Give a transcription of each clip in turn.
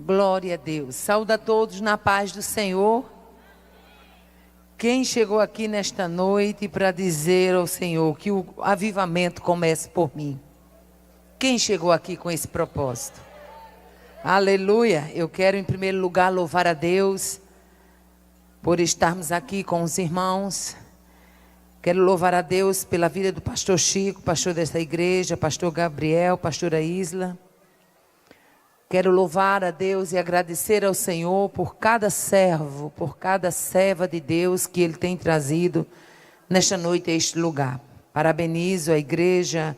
Glória a Deus. Saúde a todos na paz do Senhor. Quem chegou aqui nesta noite para dizer ao Senhor que o avivamento comece por mim? Quem chegou aqui com esse propósito? Aleluia. Eu quero em primeiro lugar louvar a Deus por estarmos aqui com os irmãos. Quero louvar a Deus pela vida do pastor Chico, pastor desta igreja, pastor Gabriel, pastora Isla. Quero louvar a Deus e agradecer ao Senhor por cada servo, por cada serva de Deus que Ele tem trazido nesta noite a este lugar. Parabenizo a igreja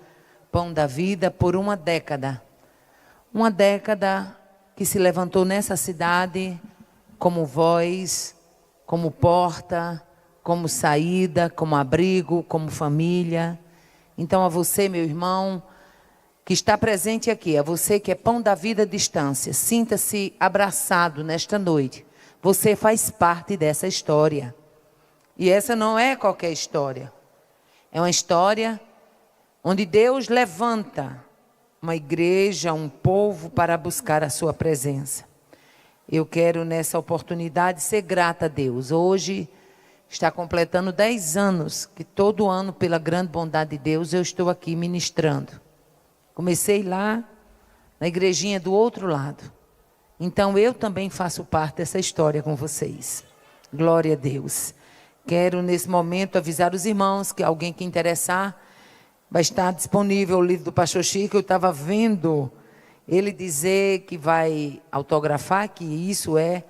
Pão da Vida por uma década. Uma década que se levantou nessa cidade como voz, como porta, como saída, como abrigo, como família. Então a você, meu irmão, que está presente aqui, a você que é Pão da Vida à distância, sinta-se abraçado nesta noite. Você faz parte dessa história. E essa não é qualquer história. É uma história onde Deus levanta uma igreja, um povo para buscar a sua presença. Eu quero nessa oportunidade ser grata a Deus. Hoje está completando 10 anos que todo ano, pela grande bondade de Deus, eu estou aqui ministrando. Comecei lá na igrejinha do outro lado. Então eu também faço parte dessa história com vocês. Glória a Deus. Quero nesse momento avisar os irmãos que alguém que interessar vai estar disponível o livro do pastor Chico. Eu estava vendo ele dizer que vai autografar, que isso é,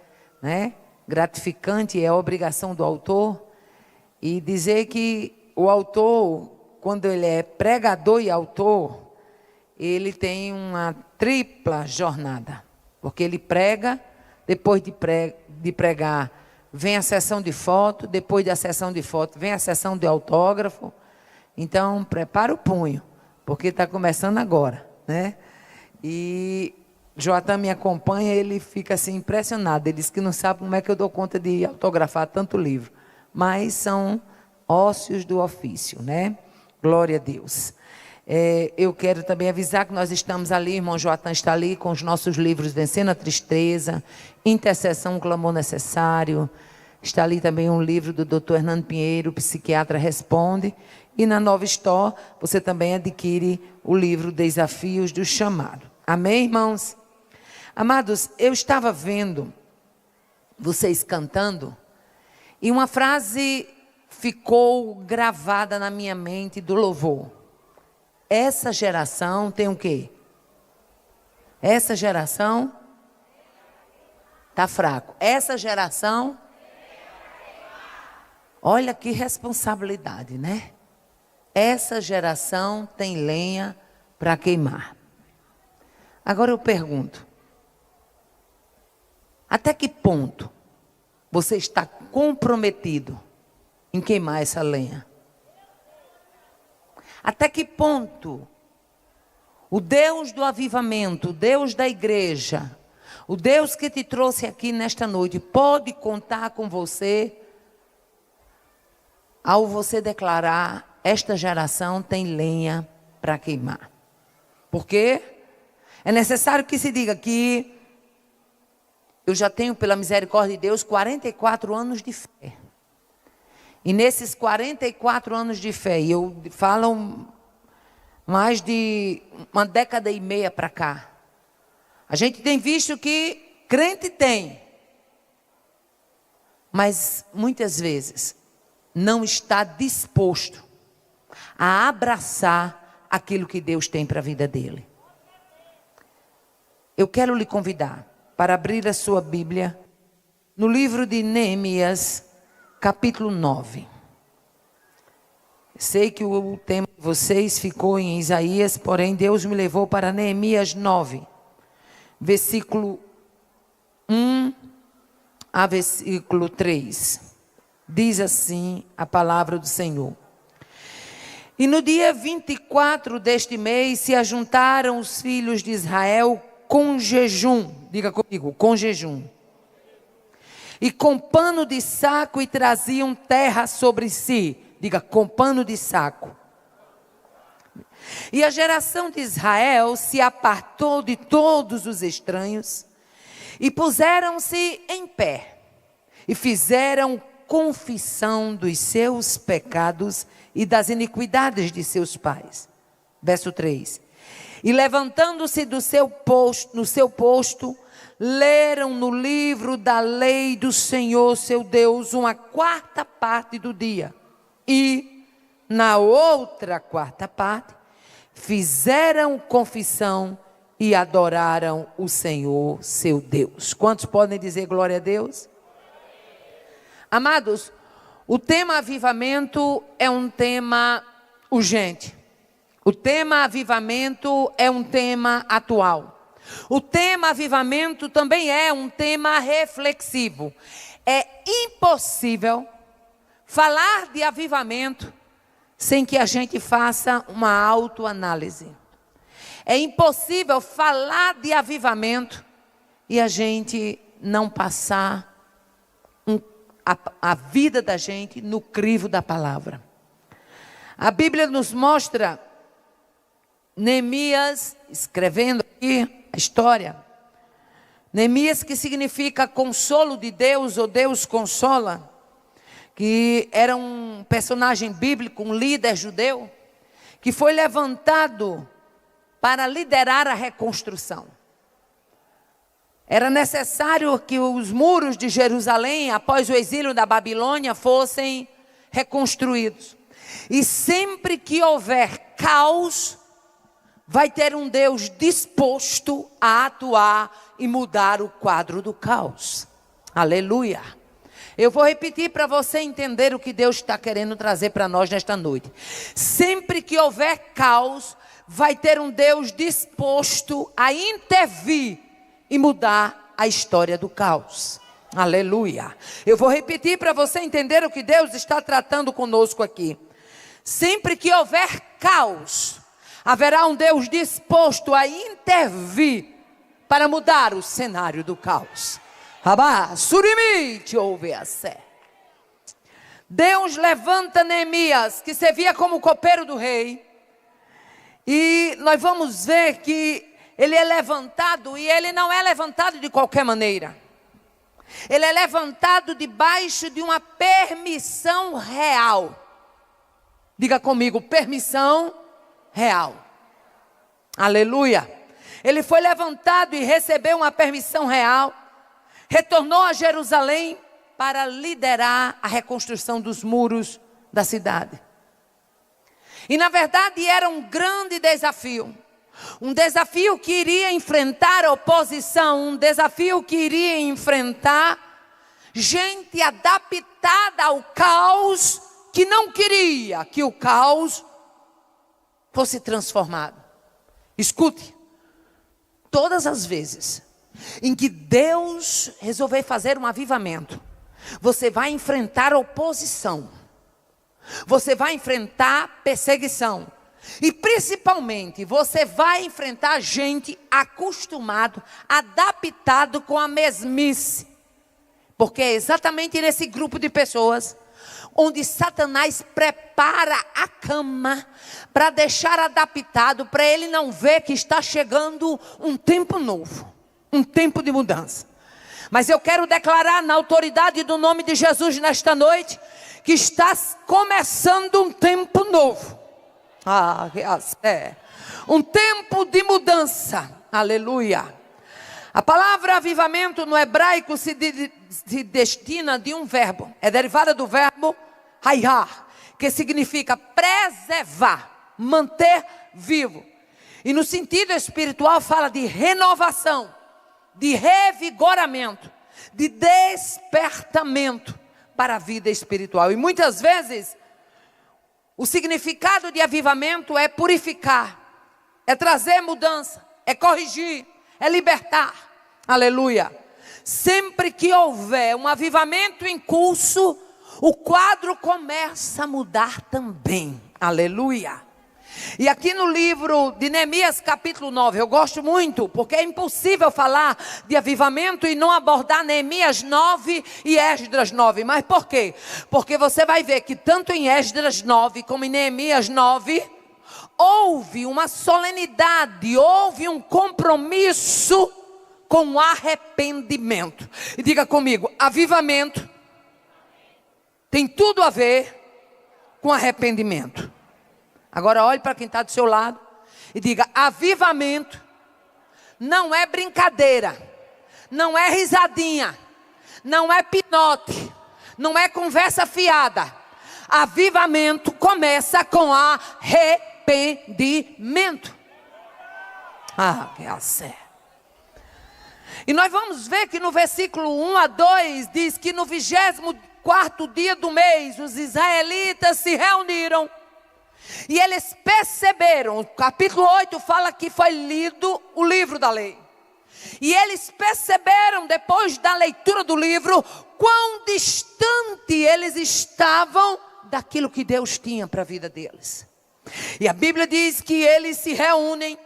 gratificante, é a obrigação do autor. E dizer que o autor, quando ele é pregador e autor, ele tem uma tripla jornada, porque ele prega, depois de pregar, vem a sessão de foto, depois da sessão de foto, vem a sessão de autógrafo. Então, prepara o punho, porque está começando agora, né? E Joatan me acompanha, ele fica assim impressionado, ele diz que não sabe como é que eu dou conta de autografar tanto livro, mas são ócios do ofício, né? Glória a Deus. Eu quero também avisar que nós estamos ali, irmão Joatan está ali com os nossos livros Vencendo a Tristeza, Intercessão, Clamor Necessário. Está ali também um livro do Dr. Hernando Pinheiro, Psiquiatra Responde. E na Nova Store você também adquire o livro Desafios do Chamado. Amém, irmãos? Amados, eu estava vendo vocês cantando e uma frase ficou gravada na minha mente do louvor. Essa geração tem o quê? Essa geração está fraco. Essa geração, olha que responsabilidade, né? Essa geração tem lenha para queimar. Agora eu pergunto, até que ponto você está comprometido em queimar essa lenha? Até que ponto o Deus do avivamento, o Deus da igreja, o Deus que te trouxe aqui nesta noite, pode contar com você ao você declarar: esta geração tem lenha para queimar? Porque é necessário que se diga que eu já tenho, pela misericórdia de Deus, 44 anos de fé. E nesses 44 anos de fé, e eu falo mais de uma década e meia para cá, a gente tem visto que crente tem, mas muitas vezes não está disposto a abraçar aquilo que Deus tem para a vida dele. Eu quero lhe convidar para abrir a sua Bíblia no livro de Neemias, capítulo 9. Sei que o tema de vocês ficou em Isaías, porém Deus me levou para Neemias 9, versículo 1 a versículo 3. Diz assim a palavra do Senhor. E no dia 24 deste mês se ajuntaram os filhos de Israel com jejum. Diga comigo, com jejum. E com pano de saco, e traziam terra sobre si. Diga, com pano de saco. E a geração de Israel se apartou de todos os estranhos E puseram-se em pé, e fizeram confissão dos seus pecados e das iniquidades de seus pais. Verso 3. E levantando-se no seu posto, leram no livro da lei do Senhor seu Deus uma quarta parte do dia. E na outra quarta parte, fizeram confissão e adoraram o Senhor seu Deus. Quantos podem dizer glória a Deus? Amados, o tema avivamento é um tema urgente. O tema avivamento é um tema atual. O tema avivamento também é um tema reflexivo. É impossível falar de avivamento sem que a gente faça uma autoanálise. É impossível falar de avivamento e a gente não passar a vida da gente no crivo da palavra. A Bíblia nos mostra Neemias, escrevendo aqui a história. Neemias, que significa consolo de Deus, ou Deus consola, que era um personagem bíblico, um líder judeu, que foi levantado para liderar a reconstrução. Era necessário que os muros de Jerusalém, após o exílio da Babilônia, fossem reconstruídos. E sempre que houver caos, vai ter um Deus disposto a atuar e mudar o quadro do caos. Aleluia. Eu vou repetir para você entender o que Deus está querendo trazer para nós nesta noite. Sempre que houver caos, vai ter um Deus disposto a intervir e mudar a história do caos. Aleluia. Eu vou repetir para você entender o que Deus está tratando conosco aqui. Sempre que houver caos, haverá um Deus disposto a intervir para mudar o cenário do caos. Deus levanta Neemias, que servia como copeiro do rei. E nós vamos ver que ele é levantado, e ele não é levantado de qualquer maneira. Ele é levantado debaixo de uma permissão real. Diga comigo, permissão real. Aleluia. Ele foi levantado e recebeu uma permissão real. Retornou a Jerusalém para liderar a reconstrução dos muros da cidade. E na verdade era um grande desafio. Um desafio que iria enfrentar oposição. Um desafio que iria enfrentar gente adaptada ao caos, que não queria que o caos fosse transformado. Escute, todas as vezes em que Deus resolver fazer um avivamento, você vai enfrentar oposição, você vai enfrentar perseguição, e principalmente você vai enfrentar gente acostumado, adaptado com a mesmice, porque é exatamente nesse grupo de pessoas onde Satanás prepara a cama para deixar adaptado, para ele não ver que está chegando um tempo novo, um tempo de mudança. Mas eu quero declarar na autoridade do nome de Jesus nesta noite, que está começando um tempo novo. Um tempo de mudança. Aleluia. A palavra avivamento no hebraico se destina de um verbo. É derivada do verbo hayar, que significa preservar, manter vivo. E no sentido espiritual fala de renovação, de revigoramento, de despertamento para a vida espiritual. E muitas vezes o significado de avivamento é purificar, é trazer mudança, é corrigir, é libertar. Aleluia. Sempre que houver um avivamento em curso, o quadro começa a mudar também. Aleluia. E aqui no livro de Neemias capítulo 9, eu gosto muito, porque é impossível falar de avivamento e não abordar Neemias 9 e Esdras 9. Mas por quê? Porque você vai ver que tanto em Esdras 9 como em Neemias 9, houve uma solenidade, houve um compromisso com arrependimento. E diga comigo: avivamento tem tudo a ver com arrependimento. Agora olhe para quem está do seu lado e diga: avivamento não é brincadeira, não é risadinha, não é pinote, não é conversa fiada. Avivamento começa com arrependimento. Que é. E nós vamos ver que no versículo 1 a 2 diz que no 24º dia do mês os israelitas se reuniram e eles perceberam. O capítulo 8 fala que foi lido o livro da lei. E eles perceberam, depois da leitura do livro, quão distante eles estavam daquilo que Deus tinha para a vida deles. E a Bíblia diz que eles se reúnem,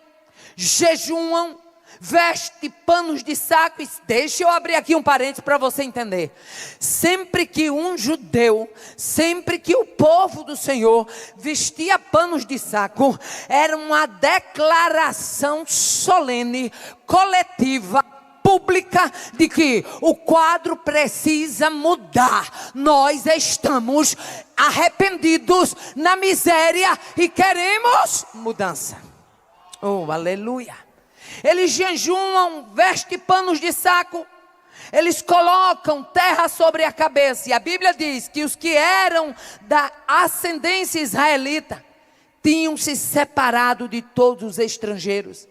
jejuam, vestem panos de saco. Deixa eu abrir aqui um parênteses para você entender. Sempre que um judeu, sempre que o povo do Senhor vestia panos de saco, era uma declaração solene, coletiva, pública, de que o quadro precisa mudar. Nós estamos arrependidos na miséria e queremos mudança. Aleluia. Eles jejuam, vestem panos de saco, eles colocam terra sobre a cabeça. E a Bíblia diz que os que eram da ascendência israelita tinham se separado de todos os estrangeiros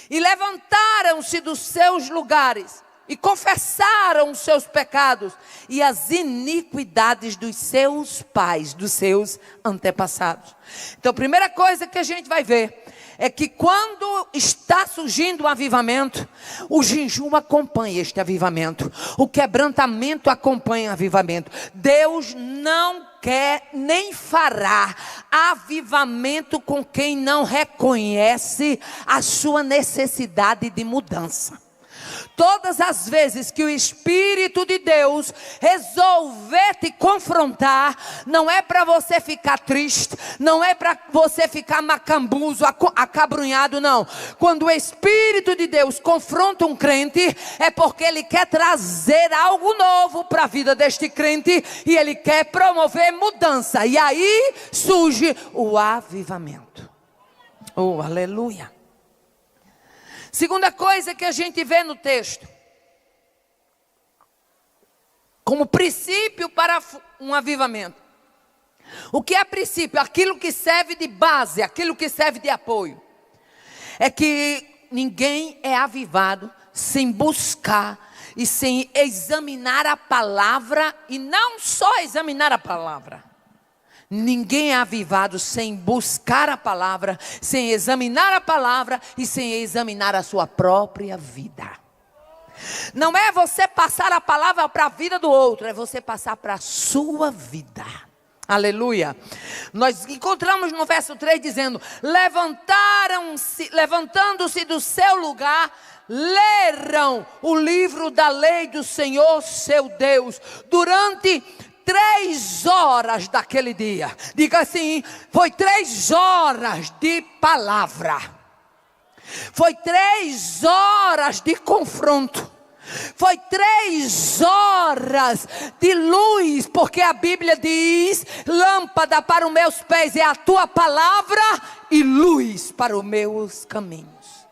e levantaram-se dos seus lugares e confessaram os seus pecados e as iniquidades dos seus pais, dos seus antepassados. Então a primeira coisa que a gente vai ver é que quando está surgindo um avivamento, o jejum acompanha este avivamento, o quebrantamento acompanha o avivamento. Deus não quer nem fará avivamento com quem não reconhece a sua necessidade de mudança. Todas as vezes que o Espírito de Deus resolver te confrontar, não é para você ficar triste, não é para você ficar macambuzo, acabrunhado, não. Quando o Espírito de Deus confronta um crente, é porque ele quer trazer algo novo para a vida deste crente e ele quer promover mudança. E aí surge o avivamento. Aleluia. Segunda coisa que a gente vê no texto, como princípio para um avivamento. O que é princípio? Aquilo que serve de base, aquilo que serve de apoio. É que ninguém é avivado sem buscar e sem examinar a palavra, e não só examinar a palavra. Ninguém é avivado sem buscar a palavra, sem examinar a palavra e sem examinar a sua própria vida. Não é você passar a palavra para a vida do outro, é você passar para a sua vida. Aleluia. Nós encontramos no verso 3 dizendo: levantando-se do seu lugar, leram o livro da lei do Senhor seu Deus durante 3 horas daquele dia. Diga assim: foi 3 horas de palavra, foi 3 horas de confronto, foi 3 horas de luz, porque a Bíblia diz: lâmpada para os meus pés é a tua palavra e luz para os meus caminhos.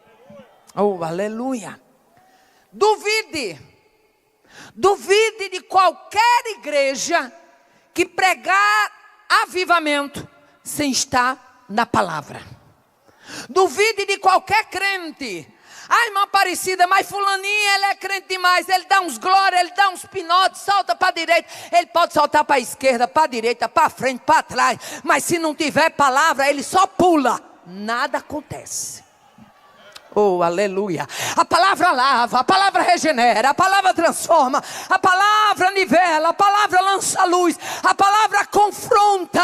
Aleluia. Duvide de qualquer igreja que pregar avivamento sem estar na palavra. Duvide de qualquer crente. Irmã Aparecida, mas fulaninha, ele é crente demais. Ele dá uns glórias, ele dá uns pinotes, solta para a direita. Ele pode soltar para a esquerda, para a direita, para frente, para trás. Mas se não tiver palavra, ele só pula. Nada acontece. Aleluia. A palavra lava, a palavra regenera, a palavra transforma, a palavra nivela, a palavra lança luz, a palavra confronta,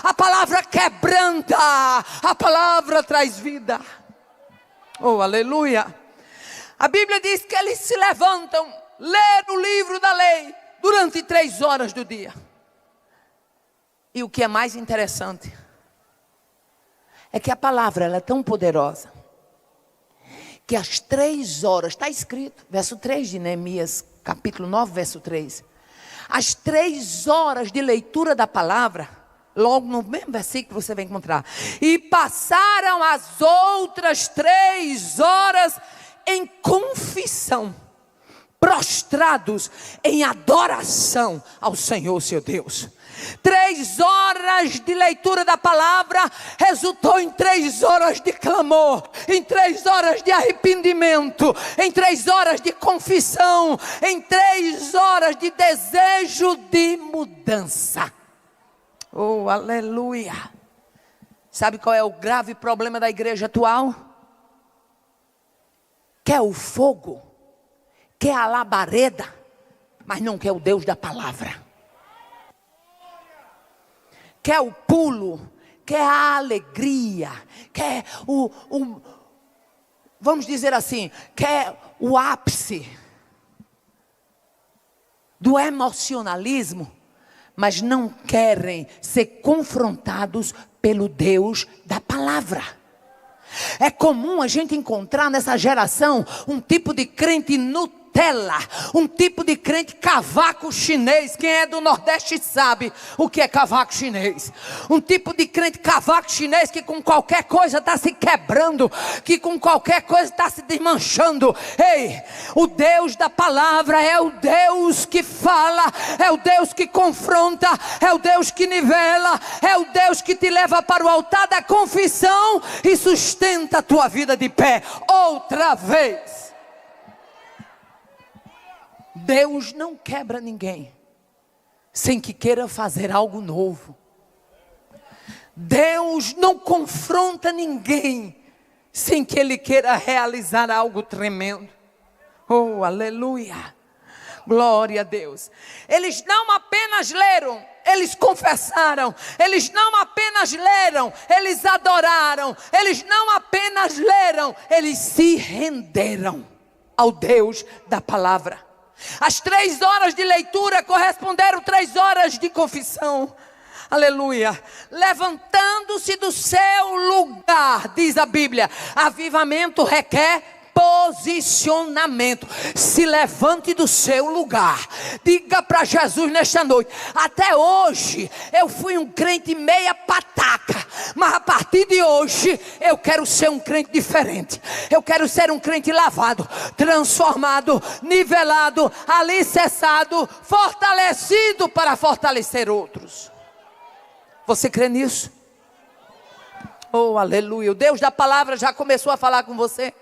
a palavra quebranta, a palavra traz vida. Aleluia. A Bíblia diz que eles se levantam, lêem o livro da lei durante 3 horas do dia. E o que é mais interessante é que a palavra ela é tão poderosa que às 3 horas, está escrito, verso 3 de Neemias, capítulo 9, verso 3. Às 3 horas de leitura da palavra, logo no mesmo versículo você vai encontrar. E passaram as outras 3 horas em confissão, prostrados em adoração ao Senhor seu Deus. 3 horas de leitura da palavra resultou em 3 horas de clamor, em 3 horas de arrependimento, em 3 horas de confissão, em 3 horas de desejo de mudança. Oh, aleluia! Sabe qual é o grave problema da igreja atual? Quer o fogo, quer a labareda, mas não quer o Deus da palavra. Quer o pulo, quer a alegria, quer vamos dizer assim, quer o ápice do emocionalismo, mas não querem ser confrontados pelo Deus da palavra. É comum a gente encontrar nessa geração um tipo de crente Nutella, um tipo de crente cavaco chinês. Quem é do Nordeste sabe o que é cavaco chinês. Um tipo de crente cavaco chinês que com qualquer coisa está se quebrando, que com qualquer coisa está se desmanchando. Ei, o Deus da palavra é o Deus que fala, é o Deus que confronta, é o Deus que nivela, é o Deus que te leva para o altar da confissão e sustenta a tua vida de pé outra vez. Deus não quebra ninguém sem que queira fazer algo novo. Deus não confronta ninguém sem que Ele queira realizar algo tremendo. Oh, aleluia! Glória a Deus. Eles não apenas leram, eles confessaram. Eles não apenas leram, eles adoraram. Eles não apenas leram, eles se renderam ao Deus da palavra. As 3 horas de leitura corresponderam 3 horas de confissão. Aleluia. Levantando-se do seu lugar, diz a Bíblia. Avivamento requer posicionamento. Se levante do seu lugar. Diga para Jesus nesta noite: até hoje eu fui um crente meia pataca, mas a partir de hoje eu quero ser um crente diferente. Eu quero ser um crente lavado, transformado, nivelado, alicerçado, fortalecido para fortalecer outros. Você crê nisso? Oh, aleluia. O Deus da palavra já começou a falar com você.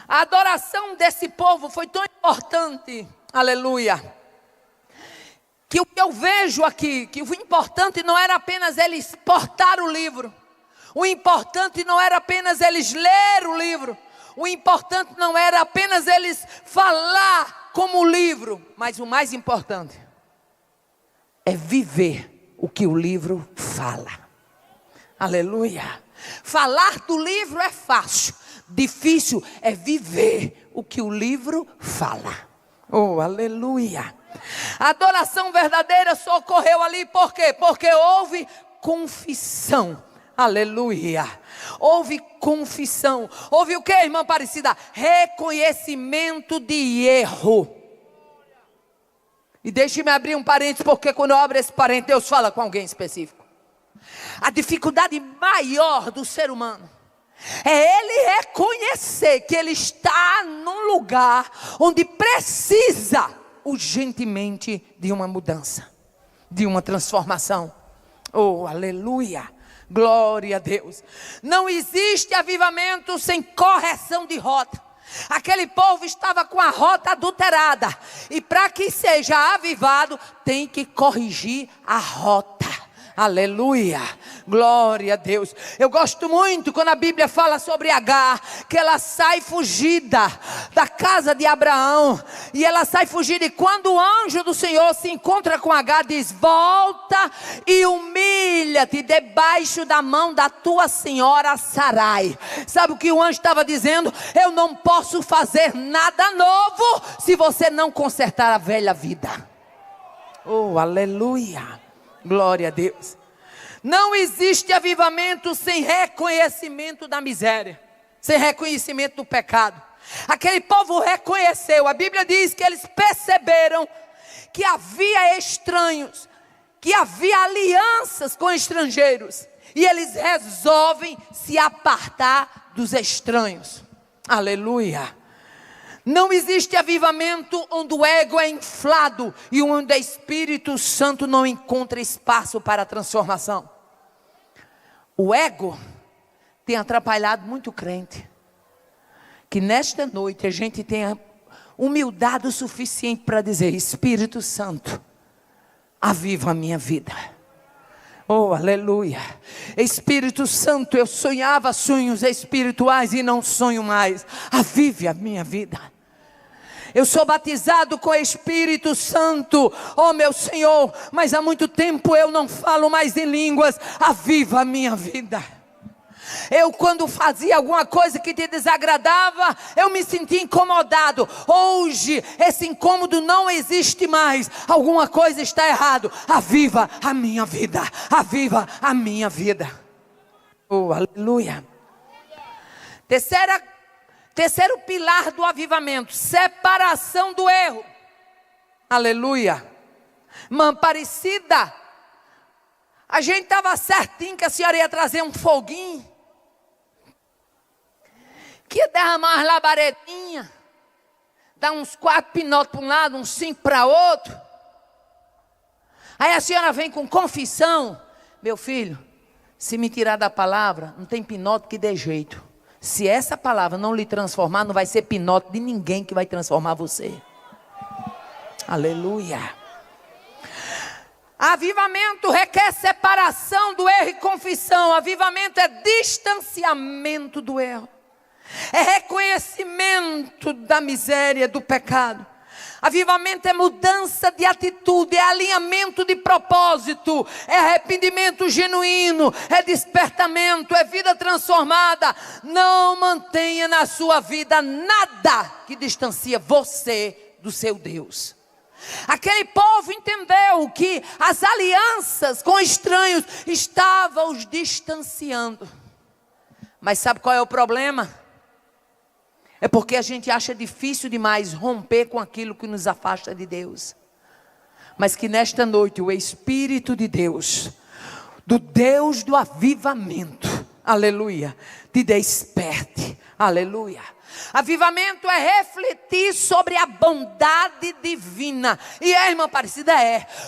A adoração desse povo foi tão importante, aleluia, que o que eu vejo aqui, que o importante não era apenas eles portar o livro, o importante não era apenas eles ler o livro, o importante não era apenas eles falar como o livro, mas o mais importante é viver o que o livro fala. Aleluia. Falar do livro é fácil, difícil é viver o que o livro fala. Oh, aleluia. A adoração verdadeira só ocorreu ali por quê? Porque houve confissão. Aleluia. Houve confissão. Houve o que, irmã Aparecida? Reconhecimento de erro. E deixe-me abrir um parênteses, porque quando eu abro esse parênteses, Deus fala com alguém específico. A dificuldade maior do ser humano é ele reconhecer que ele está num lugar onde precisa urgentemente de uma mudança, de uma transformação. Oh, aleluia, glória a Deus. Não existe avivamento sem correção de rota. Aquele povo estava com a rota adulterada, e para que seja avivado tem que corrigir a rota. Aleluia, glória a Deus. Eu gosto muito quando a Bíblia fala sobre Agar, que ela sai fugida da casa de Abraão, e ela sai fugida, e quando o anjo do Senhor se encontra com Agar, diz: volta e humilha-te debaixo da mão da tua senhora Sarai. Sabe o que o anjo estava dizendo? Eu não posso fazer nada novo se você não consertar a velha vida. Oh, aleluia, glória a Deus. Não existe avivamento sem reconhecimento da miséria, sem reconhecimento do pecado. Aquele povo reconheceu, a Bíblia diz que eles perceberam que havia estranhos, que havia alianças com estrangeiros, e eles resolvem se apartar dos estranhos. Aleluia! Não existe avivamento onde o ego é inflado e onde o Espírito Santo não encontra espaço para a transformação. O ego tem atrapalhado muito crente. Que nesta noite a gente tenha humildade o suficiente para dizer: Espírito Santo, aviva a minha vida. Oh, aleluia. Espírito Santo, eu sonhava sonhos espirituais e não sonho mais. Avive a minha vida. Eu sou batizado com o Espírito Santo, oh meu Senhor, mas há muito tempo eu não falo mais em línguas. Aviva a minha vida. Eu, quando fazia alguma coisa que te desagradava, eu me sentia incomodado. Hoje esse incômodo não existe mais. Alguma coisa está errado. Aviva a minha vida. Aviva a minha vida. Oh, aleluia. Terceiro pilar do avivamento: separação do erro. Aleluia. Irmã Aparecida, a gente estava certinho que a senhora ia trazer um foguinho, que ia derramar umas labaredinhas, dar uns 4 pinotes para um lado, uns 5 para outro. Aí a senhora vem com confissão: meu filho, se me tirar da palavra, não tem pinote que dê jeito. Se essa palavra não lhe transformar, não vai ser pinote de ninguém que vai transformar você. Aleluia. Avivamento requer separação do erro e confissão. Avivamento é distanciamento do erro. É reconhecimento da miséria, do pecado. Avivamento é mudança de atitude, é alinhamento de propósito, é arrependimento genuíno, é despertamento, é vida transformada. Não mantenha na sua vida nada que distancia você do seu Deus. Aquele povo entendeu que as alianças com estranhos estavam os distanciando. Mas sabe qual é o problema? É porque a gente acha difícil demais romper com aquilo que nos afasta de Deus. Mas que nesta noite o Espírito de Deus, do Deus do avivamento, aleluia, te desperte, aleluia. Avivamento é refletir sobre a bondade divina. E a irmã Aparecida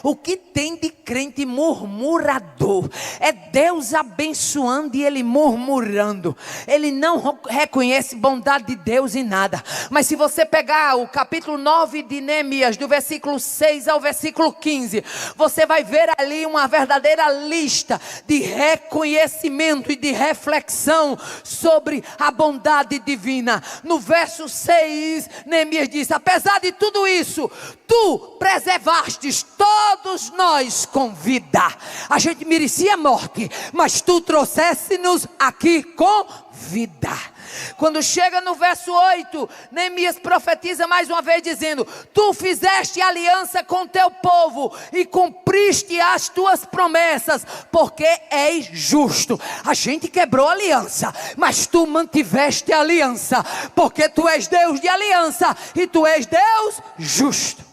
o que tem de crente murmurador é Deus abençoando e ele murmurando. Ele não reconhece bondade de Deus em nada. Mas se você pegar o capítulo 9 de Neemias, do versículo 6 ao versículo 15, você vai ver ali uma verdadeira lista de reconhecimento e de reflexão sobre a bondade divina. No verso 6, Neemias diz: apesar de tudo isso, tu preservastes todos nós com vida. A gente merecia morte, mas tu trouxeste-nos aqui com vida. Quando chega no verso 8, Neemias profetiza mais uma vez dizendo: tu fizeste aliança com teu povo e cumpriste as tuas promessas, porque és justo. A gente quebrou a aliança, mas tu mantiveste a aliança, porque tu és Deus de aliança e tu és Deus justo.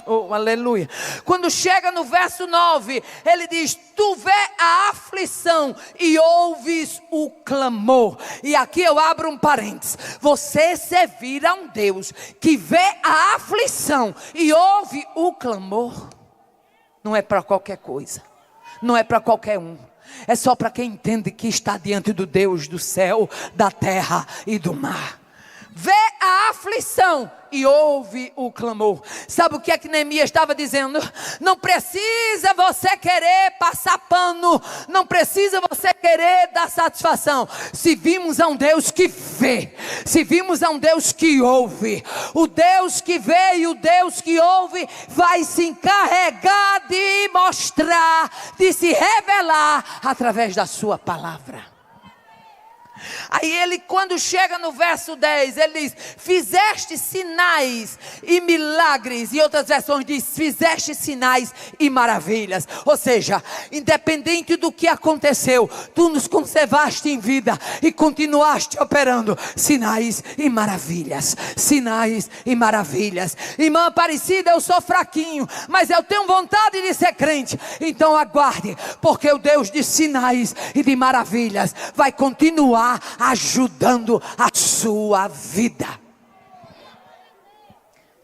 Oh, aleluia. Quando chega no verso 9, ele diz: tu vê a aflição e ouves o clamor. E aqui eu abro um parênteses: você servir a um Deus que vê a aflição e ouve o clamor, não é para qualquer coisa, não é para qualquer um. É só para quem entende que está diante do Deus do céu, da terra e do mar. Vê a aflição e ouve o clamor. Sabe o que é que Neemias estava dizendo? Não precisa você querer passar pano, não precisa você querer dar satisfação. Se vimos a um Deus que vê, se vimos a um Deus que ouve, o Deus que vê e o Deus que ouve vai se encarregar de mostrar, de se revelar através da sua palavra. Aí ele, quando chega no verso 10, ele diz: fizeste sinais e milagres. E outras versões diz: fizeste sinais e maravilhas. Ou seja, independente do que aconteceu, tu nos conservaste em vida e continuaste operando sinais e maravilhas. Sinais e maravilhas. Irmã Aparecida, eu sou fraquinho, mas eu tenho vontade de ser crente. Então aguarde, porque o Deus de sinais e de maravilhas vai continuar ajudando a sua vida.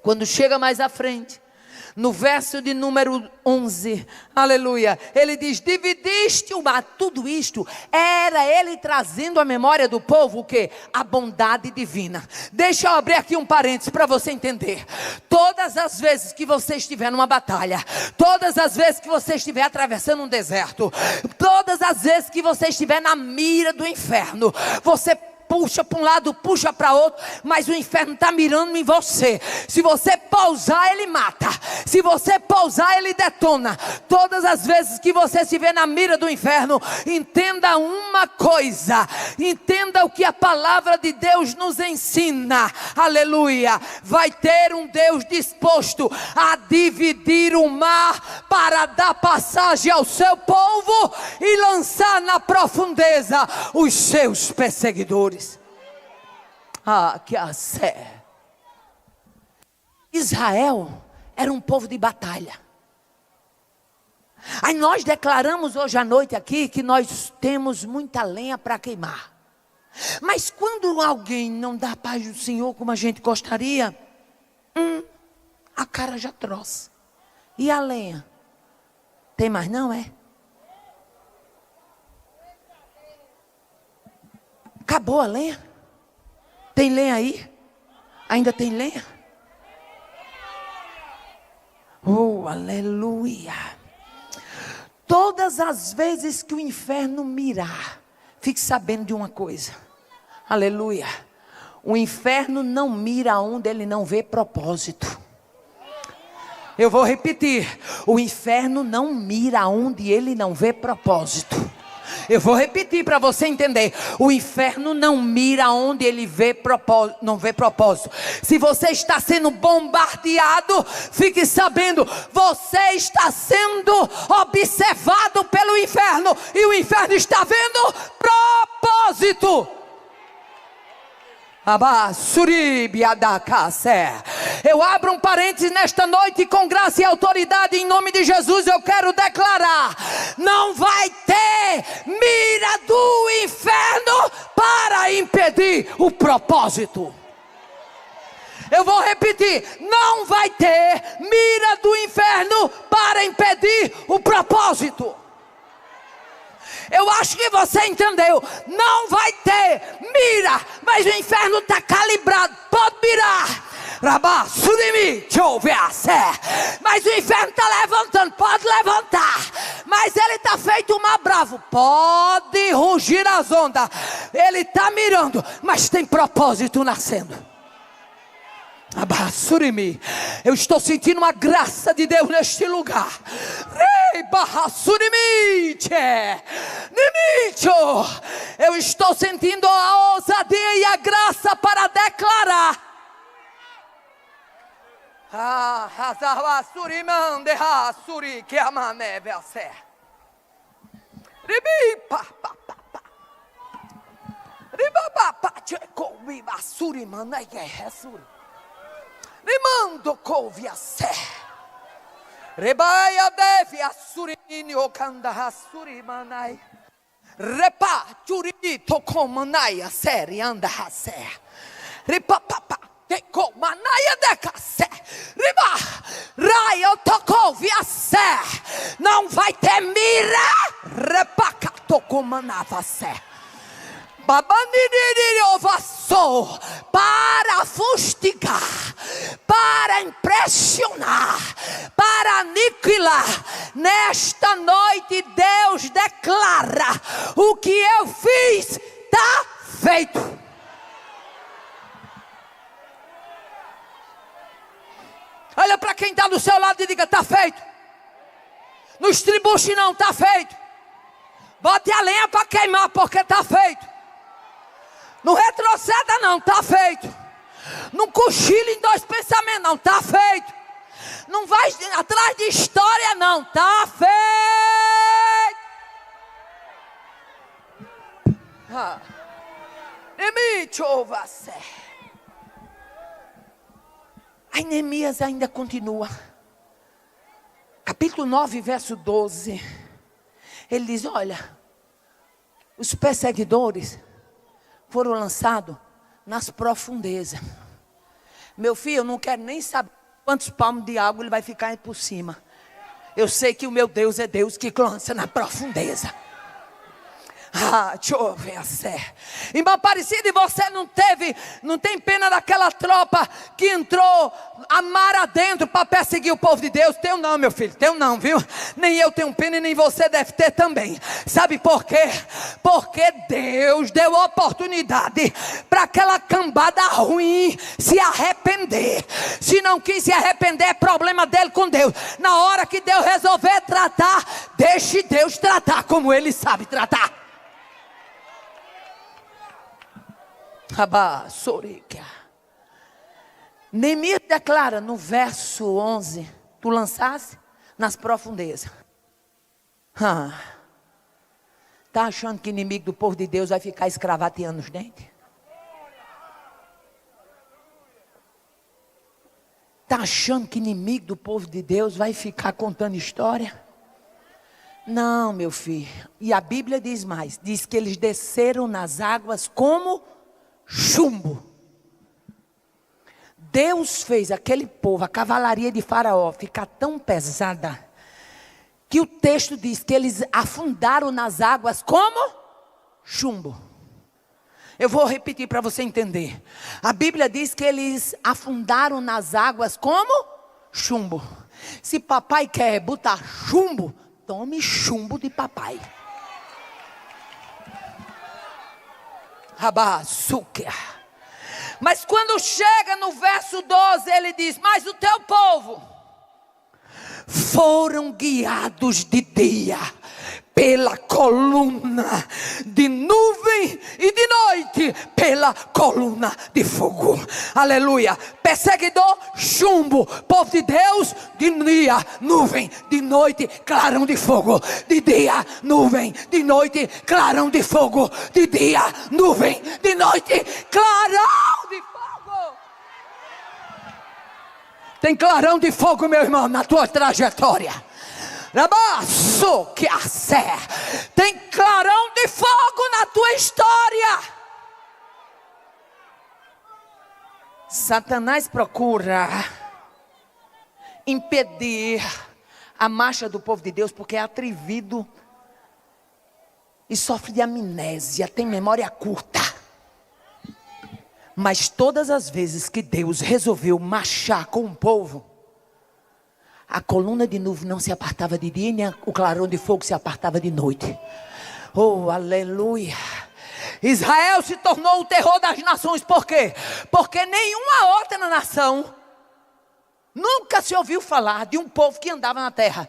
Quando chega mais à frente, no verso de número 11, aleluia, ele diz: dividiste o mar. Tudo isto era ele trazendo à memória do povo o que? A bondade divina. Deixa eu abrir aqui um parênteses para você entender. Todas as vezes que você estiver numa batalha, todas as vezes que você estiver atravessando um deserto, todas as vezes que você estiver na mira do inferno, você puxa para um lado, puxa para outro, mas o inferno está mirando em você. Se você pousar, ele mata. Se você pousar, ele detona. Todas as vezes que você se vê na mira do inferno, entenda uma coisa. Entenda o que a palavra de Deus nos ensina. Aleluia. Vai ter um Deus disposto a dividir o mar para dar passagem ao seu povo e lançar na profundeza os seus perseguidores. Que a sé. Israel era um povo de batalha. Aí nós declaramos hoje à noite aqui que nós temos muita lenha para queimar. Mas quando alguém não dá a paz do Senhor como a gente gostaria, a cara já troça. E a lenha? Tem mais não, é? Acabou a lenha? Tem lenha aí? Ainda tem lenha? Oh, aleluia. Todas as vezes que o inferno mirar, fique sabendo de uma coisa. Aleluia. O inferno não mira onde ele não vê propósito. Eu vou repetir. O inferno não mira onde ele não vê propósito. Eu vou repetir para você entender. O inferno não mira onde ele não vê propósito. Se você está sendo bombardeado, fique sabendo, você está sendo observado pelo inferno. E o inferno está vendo propósito. Eu abro um parênteses nesta noite, com graça e autoridade, em nome de Jesus, eu quero declarar: não vai ter mira do inferno para impedir o propósito. Eu vou repetir: não vai ter mira do inferno para impedir o propósito. Eu acho que você entendeu. Não vai ter mira, mas o inferno está calibrado. Pode mirar. Mas o inferno está levantando. Pode levantar. Mas ele está feito um mar bravo. Pode rugir as ondas. Ele está mirando, mas tem propósito nascendo. Eu estou sentindo uma graça de Deus neste lugar. Eu estou sentindo a ousadia e a graça para declarar. Rimando covia sé. Rebaia deve assurini o canda assuri manai. Repa churito comanai a série anda a sé. Repa papa te comanaia de cassé. Riba raio tocou via sé. Não vai ter mira. Repa tocou manava sé. Para fustigar, para impressionar, para aniquilar. Nesta noite Deus declara: o que eu fiz está feito. Olha para quem está do seu lado e diga: está feito. Não estribuche não, está feito. Bote a lenha para queimar, porque está feito. Não retroceda não, está feito. Não cochile em dois pensamentos não, está feito. Não vai atrás de história não, está feito. Aí Neemias ainda continua. Capítulo 9, verso 12. Ele diz, olha, os perseguidores foram lançados nas profundezas. Meu filho, eu não quero nem saber quantos palmos de água ele vai ficar aí por cima. Eu sei que o meu Deus é Deus que lança na profundeza. Deixa eu ver a sé. Irmão Aparecido, e você não tem pena daquela tropa que entrou a mar adentro para perseguir o povo de Deus? Teu não, meu filho, teu não, viu? Nem eu tenho pena e nem você deve ter também. Sabe por quê? Porque Deus deu oportunidade para aquela cambada ruim se arrepender. Se não quis se arrepender, é problema dele com Deus. Na hora que Deus resolver tratar, deixe Deus tratar como Ele sabe tratar. Neemias declara no verso 11: tu lançaste nas profundezas. Está achando que inimigo do povo de Deus vai ficar escravateando os dentes? Está achando que inimigo do povo de Deus vai ficar contando história? Não, meu filho. E a Bíblia diz mais: diz que eles desceram nas águas como chumbo. Deus fez aquele povo, a cavalaria de Faraó, ficar tão pesada, que o texto diz que eles afundaram nas águas como chumbo. Eu vou repetir para você entender. A Bíblia diz que eles afundaram nas águas como chumbo. Se papai quer botar chumbo, tome chumbo de papai. Mas quando chega no verso 12, ele diz: mas o teu povo foram guiados de dia pela coluna de nuvem e de noite pela coluna de fogo. Aleluia. Perseguidor, chumbo. Povo de Deus, de dia, nuvem. De noite, clarão de fogo. De dia, nuvem. De noite, clarão de fogo. De dia, nuvem. De noite, clarão de fogo. Tem clarão de fogo, meu irmão, na tua trajetória. Tem clarão de fogo na tua história. Satanás procura impedir a marcha do povo de Deus porque é atrevido e sofre de amnésia, tem memória curta. Mas todas as vezes que Deus resolveu marchar com o povo, a coluna de nuvem não se apartava de dia, nem o clarão de fogo se apartava de noite. Oh, aleluia. Israel se tornou o terror das nações. Por quê? Porque nenhuma outra nação nunca se ouviu falar de um povo que andava na terra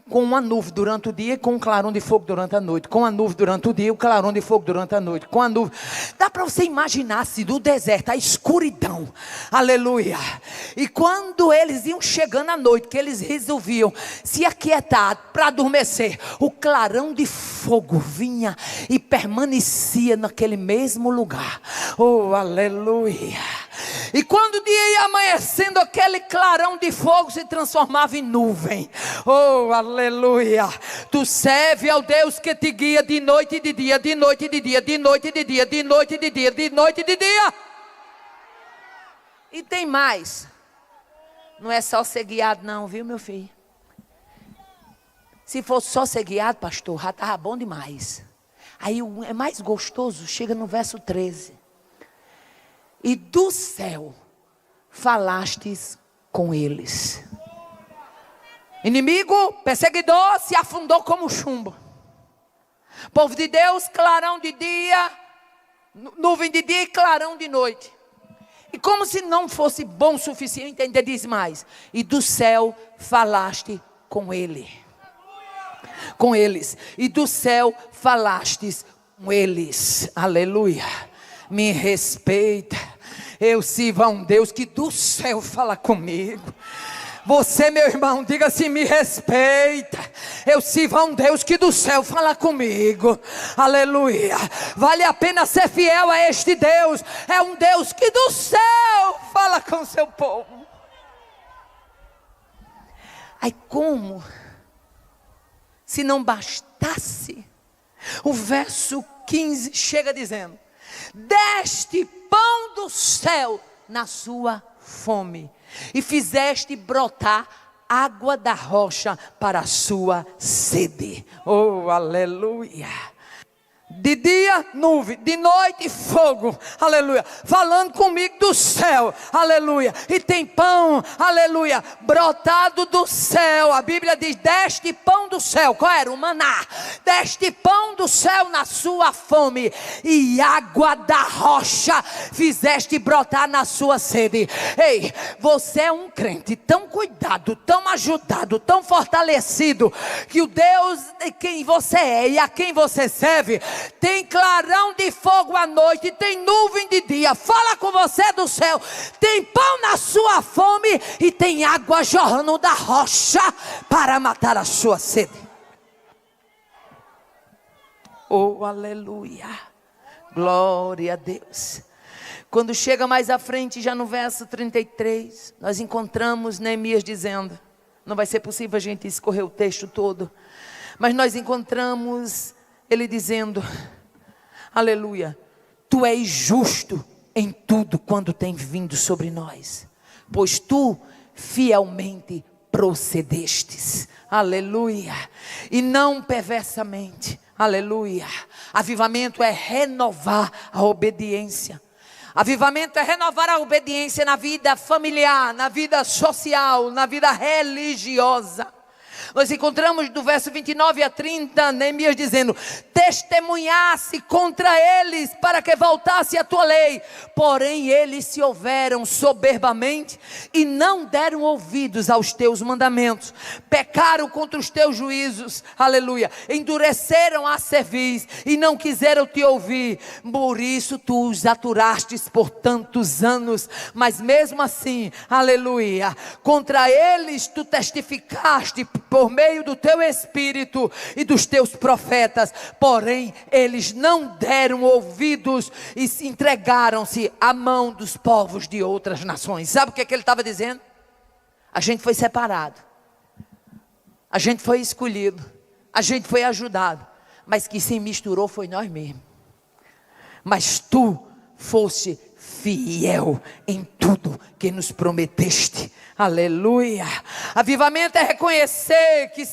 com uma nuvem durante o dia e com um clarão de fogo durante a noite. Com a nuvem durante o dia e o clarão de fogo durante a noite. Com a nuvem. Dá para você imaginar se do deserto, a escuridão. Aleluia. E quando eles iam chegando à noite, que eles resolviam se aquietar para adormecer, o clarão de fogo vinha e permanecia naquele mesmo lugar. Oh, aleluia. E quando o dia ia amanhecendo, aquele clarão de fogo se transformava em nuvem. Oh, aleluia. Tu serve ao Deus que te guia de noite e de dia, de noite e de dia, de noite e de dia, de noite e de dia, de noite e de dia. E tem mais. Não é só ser guiado não, viu, meu filho? Se fosse só ser guiado, pastor, já estava bom demais. Aí é mais gostoso, chega no verso 13. E do céu falastes com eles. Inimigo, perseguidor, se afundou como chumbo. Povo de Deus, clarão de dia, nuvem de dia e clarão de noite. E como se não fosse bom o suficiente, ainda diz mais: e do céu falaste com ele. Com eles. E do céu falastes com eles. Aleluia. me respeita. Eu sirvo a um Deus que do céu fala comigo. Você, meu irmão, diga assim: me respeita. Eu sirvo a um Deus que do céu fala comigo. Aleluia. Vale a pena ser fiel a este Deus. É um Deus que do céu fala com o seu povo. Aí como se não bastasse, o verso 15 chega dizendo: deste pão do céu na sua fome, e fizeste brotar água da rocha para a sua sede. Oh, aleluia. De dia, nuvem, de noite, fogo, aleluia, falando comigo do céu, aleluia, e tem pão, aleluia, brotado do céu. A Bíblia diz: deste pão do céu. Qual era? O maná. Deste pão do céu na sua fome, e água da rocha fizeste brotar na sua sede. Ei, você é um crente tão cuidado, tão ajudado, tão fortalecido, que o Deus de quem você é e a quem você serve tem clarão de fogo à noite, tem nuvem de dia, fala com você do céu, tem pão na sua fome e tem água jorrando da rocha para matar a sua sede. Oh, aleluia, glória a Deus. Quando chega mais à frente, já no verso 33, nós encontramos Neemias dizendo, não vai ser possível a gente escorrer o texto todo, mas nós encontramos ele dizendo, aleluia: tu és justo em tudo quando tem vindo sobre nós, pois tu fielmente procedestes, aleluia, e não perversamente, aleluia. Avivamento é renovar a obediência. Avivamento é renovar a obediência na vida familiar, na vida social, na vida religiosa. Nós encontramos do verso 29 a 30, Neemias dizendo: testemunhasse contra eles para que voltasse a tua lei, porém eles se houveram soberbamente e não deram ouvidos aos teus mandamentos, pecaram contra os teus juízos, aleluia, endureceram a cerviz e não quiseram te ouvir, por isso tu os aturastes por tantos anos, mas mesmo assim, aleluia, contra eles tu testificaste por meio do teu Espírito e dos teus profetas, porém eles não deram ouvidos e se entregaram-se à mão dos povos de outras nações. Sabe o que ele estava dizendo? A gente foi separado, a gente foi escolhido, a gente foi ajudado, mas que se misturou foi nós mesmos. Mas tu foste fiel em tudo que nos prometeste, aleluia. Avivamento é reconhecer que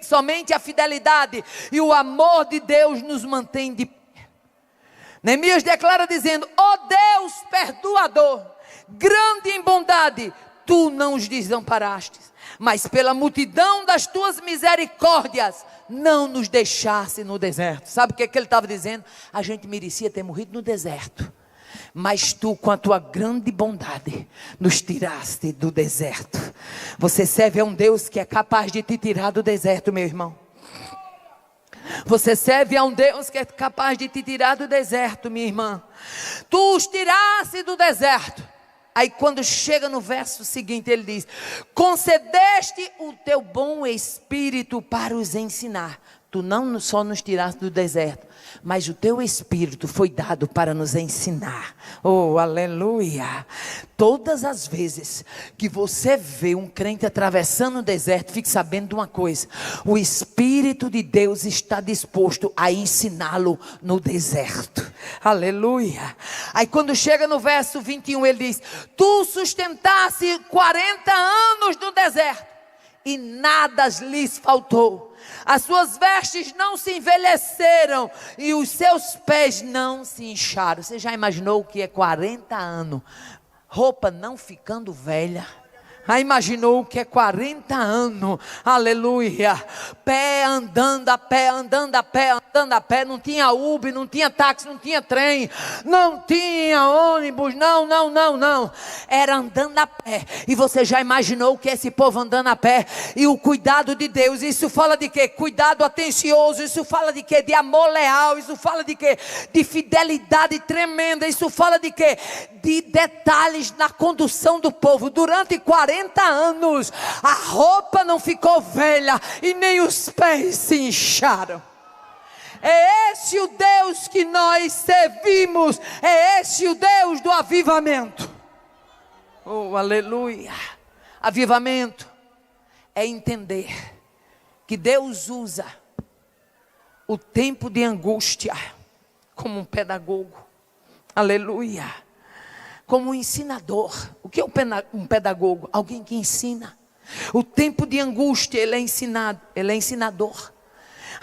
somente a fidelidade e o amor de Deus nos mantém de pé. Neemias declara dizendo: ó Deus perdoador, grande em bondade, tu não os desamparastes, mas pela multidão das tuas misericórdias não nos deixaste no deserto. Sabe o que ele estava dizendo? A gente merecia ter morrido no deserto, mas tu, com a tua grande bondade, nos tiraste do deserto. Você serve a um Deus que é capaz de te tirar do deserto, meu irmão. Você serve a um Deus que é capaz de te tirar do deserto, minha irmã. Tu os tiraste do deserto. Aí quando chega no verso seguinte, ele diz: concedeste o teu bom espírito para os ensinar. Tu não só nos tiraste do deserto, mas o teu Espírito foi dado para nos ensinar. Oh, aleluia. Todas as vezes que você vê um crente atravessando o deserto, fique sabendo de uma coisa: o Espírito de Deus está disposto a ensiná-lo no deserto. Aleluia. Aí quando chega no verso 21, ele diz: tu sustentaste 40 anos no deserto e nada lhes faltou. As suas vestes não se envelheceram e os seus pés não se incharam. Você já imaginou o que é 40 anos? Roupa não ficando velha. Aí imaginou o que é 40 anos, aleluia, pé, andando a pé, andando a pé, andando a pé, não tinha Uber, não tinha táxi, não tinha trem, não tinha ônibus, não, era andando a pé. E você já imaginou o que é esse povo andando a pé? E o cuidado de Deus, isso fala de quê? Cuidado atencioso, isso fala de quê? De amor leal, isso fala de quê? De fidelidade tremenda, isso fala de quê? De detalhes na condução do povo. Durante 40 anos, a roupa não ficou velha e nem os pés se incharam. É esse o Deus que nós servimos, é esse o Deus do avivamento. Oh, aleluia. Avivamento é entender que Deus usa o tempo de angústia como um pedagogo, aleluia, como um ensinador. O que é um pedagogo? Alguém que ensina. O tempo de angústia, ele é ensinador,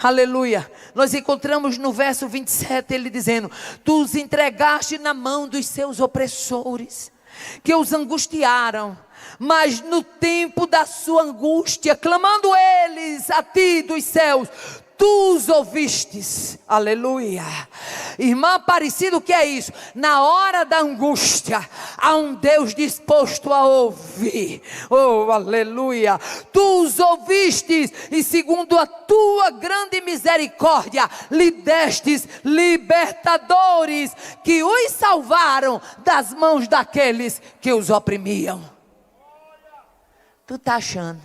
aleluia. Nós encontramos no verso 27, ele dizendo: tu os entregaste na mão dos seus opressores, que os angustiaram, mas no tempo da sua angústia, clamando eles a ti dos céus, tu os ouvistes, aleluia. Irmã Aparecida, o que é isso? Na hora da angústia, há um Deus disposto a ouvir, oh aleluia. Tu os ouvistes, e segundo a tua grande misericórdia, lhe destes libertadores, que os salvaram das mãos daqueles que os oprimiam. Tu está achando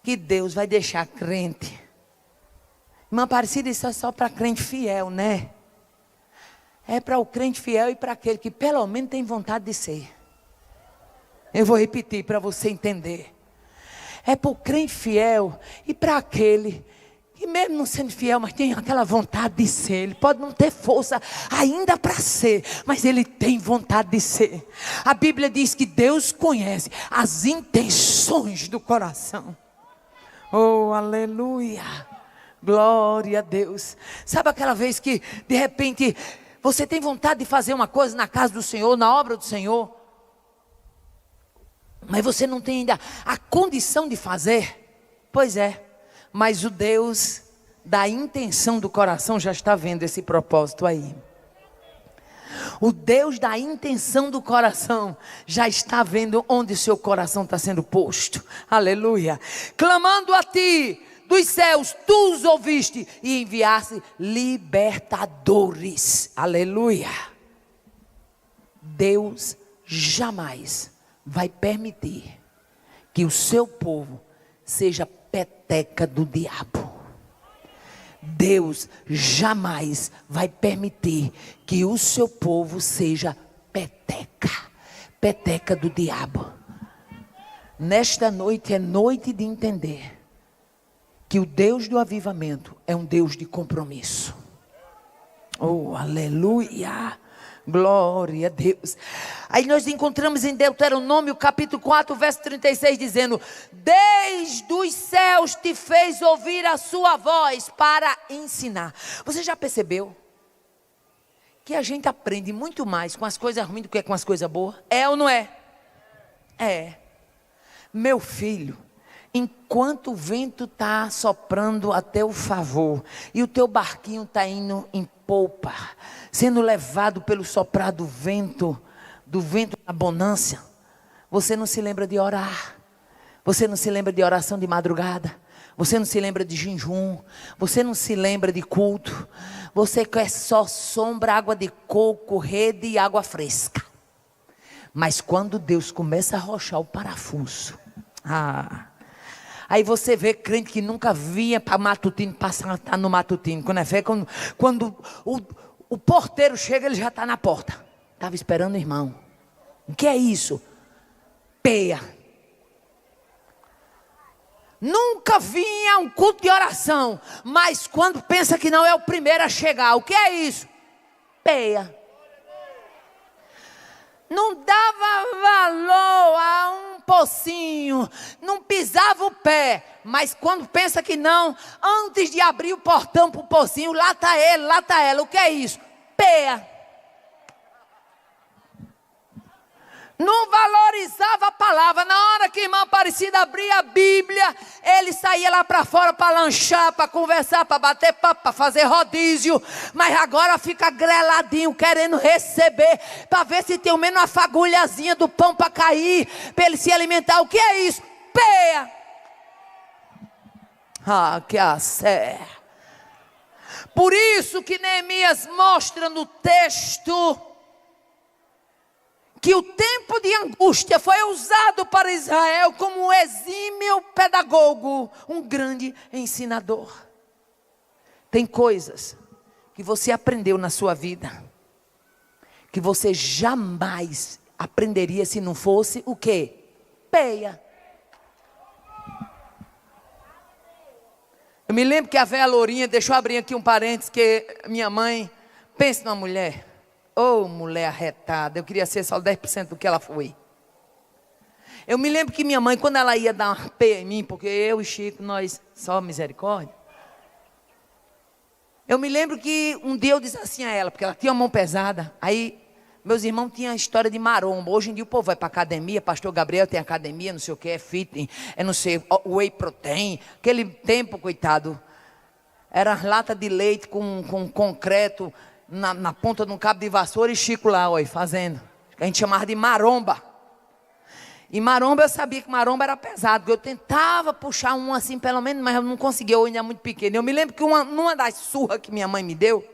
que Deus vai deixar crente? Irmã Aparecida, isso é só para crente fiel, né? É para o crente fiel e para aquele que pelo menos tem vontade de ser. Eu vou repetir para você entender. É para o crente fiel e para aquele que mesmo não sendo fiel, mas tem aquela vontade de ser. Ele pode não ter força ainda para ser, mas ele tem vontade de ser. A Bíblia diz que Deus conhece as intenções do coração. Oh, aleluia. Glória a Deus. Sabe aquela vez que de repente você tem vontade de fazer uma coisa na casa do Senhor, na obra do Senhor, mas você não tem ainda a condição de fazer? Pois é, mas o Deus da intenção do coração já está vendo esse propósito aí. O Deus da intenção do coração já está vendo onde o seu coração está sendo posto. Aleluia. Clamando a ti dos céus, tu os ouviste e enviaste libertadores. Aleluia. Deus jamais vai permitir que o seu povo seja peteca do diabo. Deus jamais vai permitir que o seu povo seja peteca do diabo. Nesta noite é noite de entender que o Deus do avivamento é um Deus de compromisso. Oh, aleluia, glória a Deus. Aí nós encontramos em Deuteronômio capítulo 4, verso 36, dizendo: desde os céus te fez ouvir a sua voz para ensinar. Você já percebeu que a gente aprende muito mais com as coisas ruins do que com as coisas boas? É ou não é? É. Meu filho, enquanto o vento está soprando a teu favor e o teu barquinho está indo em polpa, sendo levado pelo soprar do vento da bonança, você não se lembra de orar, você não se lembra de oração de madrugada, você não se lembra de jejum, você não se lembra de culto, você quer só sombra, água de coco, rede e água fresca. Mas quando Deus começa a arrochar o parafuso, aí você vê crente que nunca vinha para matutino, passar no matutino. Quando o porteiro chega, ele já está na porta. Estava esperando o irmão. O que é isso? Peia. Nunca vinha um culto de oração, mas quando pensa que não é o primeiro a chegar, o que é isso? Peia. Não dava valor a um pocinho, não pisava o pé, mas quando pensa que não, antes de abrir o portão para o pocinho, lá está ele, lá está ela. O que é isso? Peia. Não valorizava a palavra. Na hora que a irmã Aparecida abria a Bíblia, ele saía lá para fora para lanchar, para conversar, para bater papo, para fazer rodízio. Mas agora fica greladinho, querendo receber, para ver se tem ao menos uma fagulhazinha do pão para cair, para ele se alimentar. O que é isso? Peia. Ah, que assé. Por isso que Neemias mostra no texto que o tempo de angústia foi usado para Israel como um exímio pedagogo, um grande ensinador. Tem coisas que você aprendeu na sua vida, que você jamais aprenderia se não fosse o quê? Peia. Eu me lembro que a velha Lourinha, deixa eu abrir aqui um parênteses, que minha mãe, pensa numa mulher. Oh, mulher arretada, eu queria ser só 10% do que ela foi. Eu me lembro que minha mãe, quando ela ia dar uma peia em mim, porque eu e Chico, nós, só misericórdia. Eu me lembro que um dia eu disse assim a ela, porque ela tinha uma mão pesada. Aí, meus irmãos tinham a história de maromba. Hoje em dia o povo vai para academia, pastor Gabriel tem academia, não sei o que, é fitness, é não sei, whey protein. Aquele tempo, coitado, era lata de leite com concreto, na ponta de um cabo de vassoura e Chico lá, olha, fazendo. A gente chamava de maromba. E maromba, eu sabia que maromba era pesado, porque eu tentava puxar um assim, pelo menos, mas eu não conseguia, eu ainda muito pequeno. Eu me lembro que numa das surras que minha mãe me deu,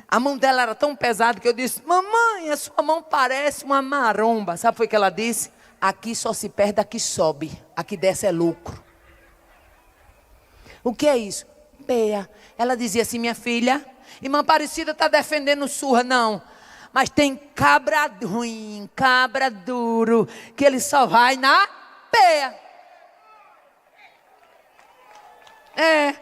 a mão dela era tão pesada que eu disse: mamãe, a sua mão parece uma maromba. Sabe foi que ela disse? Aqui só se perde, aqui sobe, aqui desce é lucro. O que é isso? Peia. Ela dizia assim: minha filha, irmã Aparecida está defendendo surra, não. Mas tem cabra ruim, cabra duro, que ele só vai na peia. É.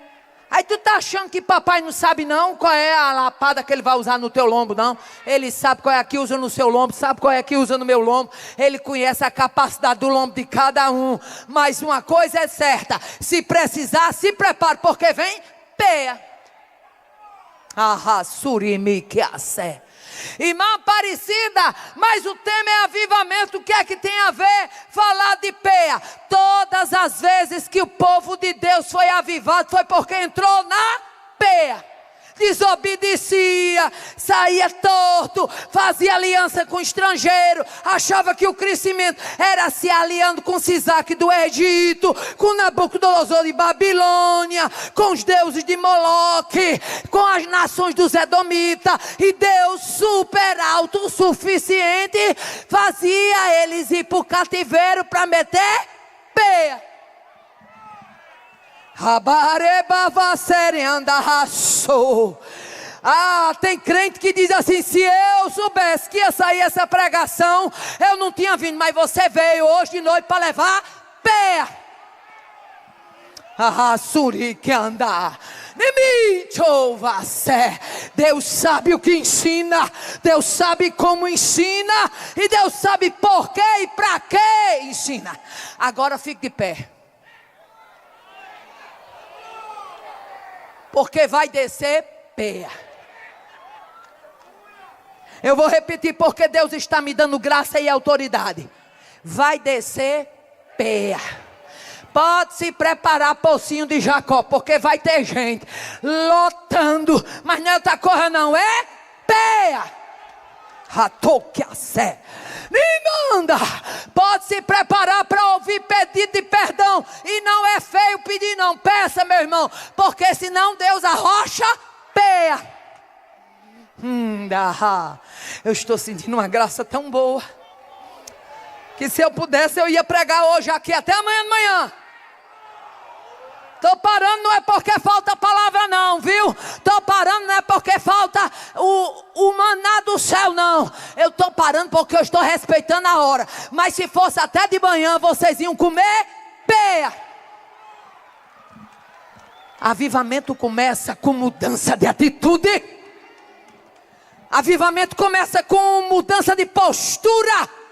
Aí tu tá achando que papai não sabe não qual é a lapada que ele vai usar no teu lombo, não? Ele sabe qual é a que usa no seu lombo, sabe qual é a que usa no meu lombo. Ele conhece a capacidade do lombo de cada um. Mas uma coisa é certa, se precisar, se prepare, porque vem peia. Ah, surimi que assé. Irmã Aparecida, mas o tema é avivamento. O que é que tem a ver falar de peia? Todas as vezes que o povo de Deus foi avivado, foi porque entrou na peia. Desobedecia, saía torto, fazia aliança com o estrangeiro, achava que o crescimento era se aliando com Sisaque do Egito, com Nabucodonosor de Babilônia, com os deuses de Moloque, com as nações dos Edomitas, e Deus super autossuficiente fazia eles ir para o cativeiro para meter peia. Ah, tem crente que diz assim: se eu soubesse que ia sair essa pregação, eu não tinha vindo. Mas você veio hoje de noite para levar peia. Ah, suri que andar. Deus sabe o que ensina, Deus sabe como ensina, e Deus sabe por que e para que ensina. Agora fique de pé, porque vai descer peia. Eu vou repetir, porque Deus está me dando graça e autoridade. Vai descer peia. Pode se preparar, pocinho de Jacó, porque vai ter gente lotando, mas não é outra coisa não, é peia. Ratoquiacé. Me manda. Pode se preparar para ouvir pedido de perdão. E não é feio pedir não. Peça, meu irmão. Porque senão Deus arrocha peia. Eu estou sentindo uma graça tão boa, que se eu pudesse eu ia pregar hoje aqui até amanhã de manhã. Estou parando, não é porque falta palavra não, viu? Estou parando, não é porque falta o maná do céu, não. Eu estou parando porque eu estou respeitando a hora. Mas se fosse até de manhã, vocês iam comer peia. Avivamento começa com mudança de atitude. Avivamento começa com mudança de postura.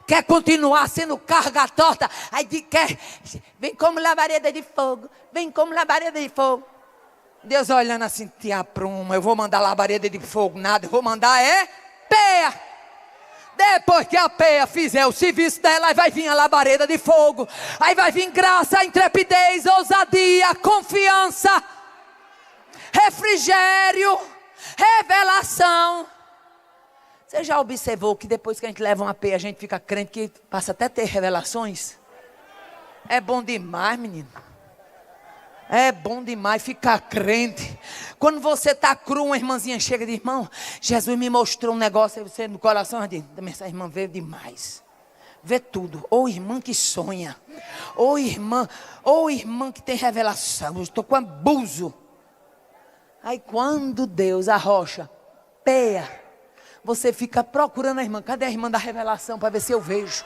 Quer continuar sendo carga torta, aí quer, vem como labareda de fogo, vem como labareda de fogo. Deus olhando assim, tia pruma, eu vou mandar labareda de fogo, nada, eu vou mandar peia. Depois que a peia fizer o serviço dela, aí vai vir a labareda de fogo. Aí vai vir graça, intrepidez, ousadia, confiança, refrigério, revelação. Você já observou que depois que a gente leva uma peia, a gente fica crente que passa até a ter revelações? É bom demais, menino. É bom demais ficar crente. Quando você está cru, uma irmãzinha chega e diz: irmão, Jesus me mostrou um negócio. Aí você no coração diz: essa irmã vê demais. Vê tudo. Ou irmã que sonha. Ou irmã que tem revelação. Eu estou com abuso. Aí quando Deus arrocha peia, você fica procurando a irmã. Cadê a irmã da revelação? Para ver se eu vejo.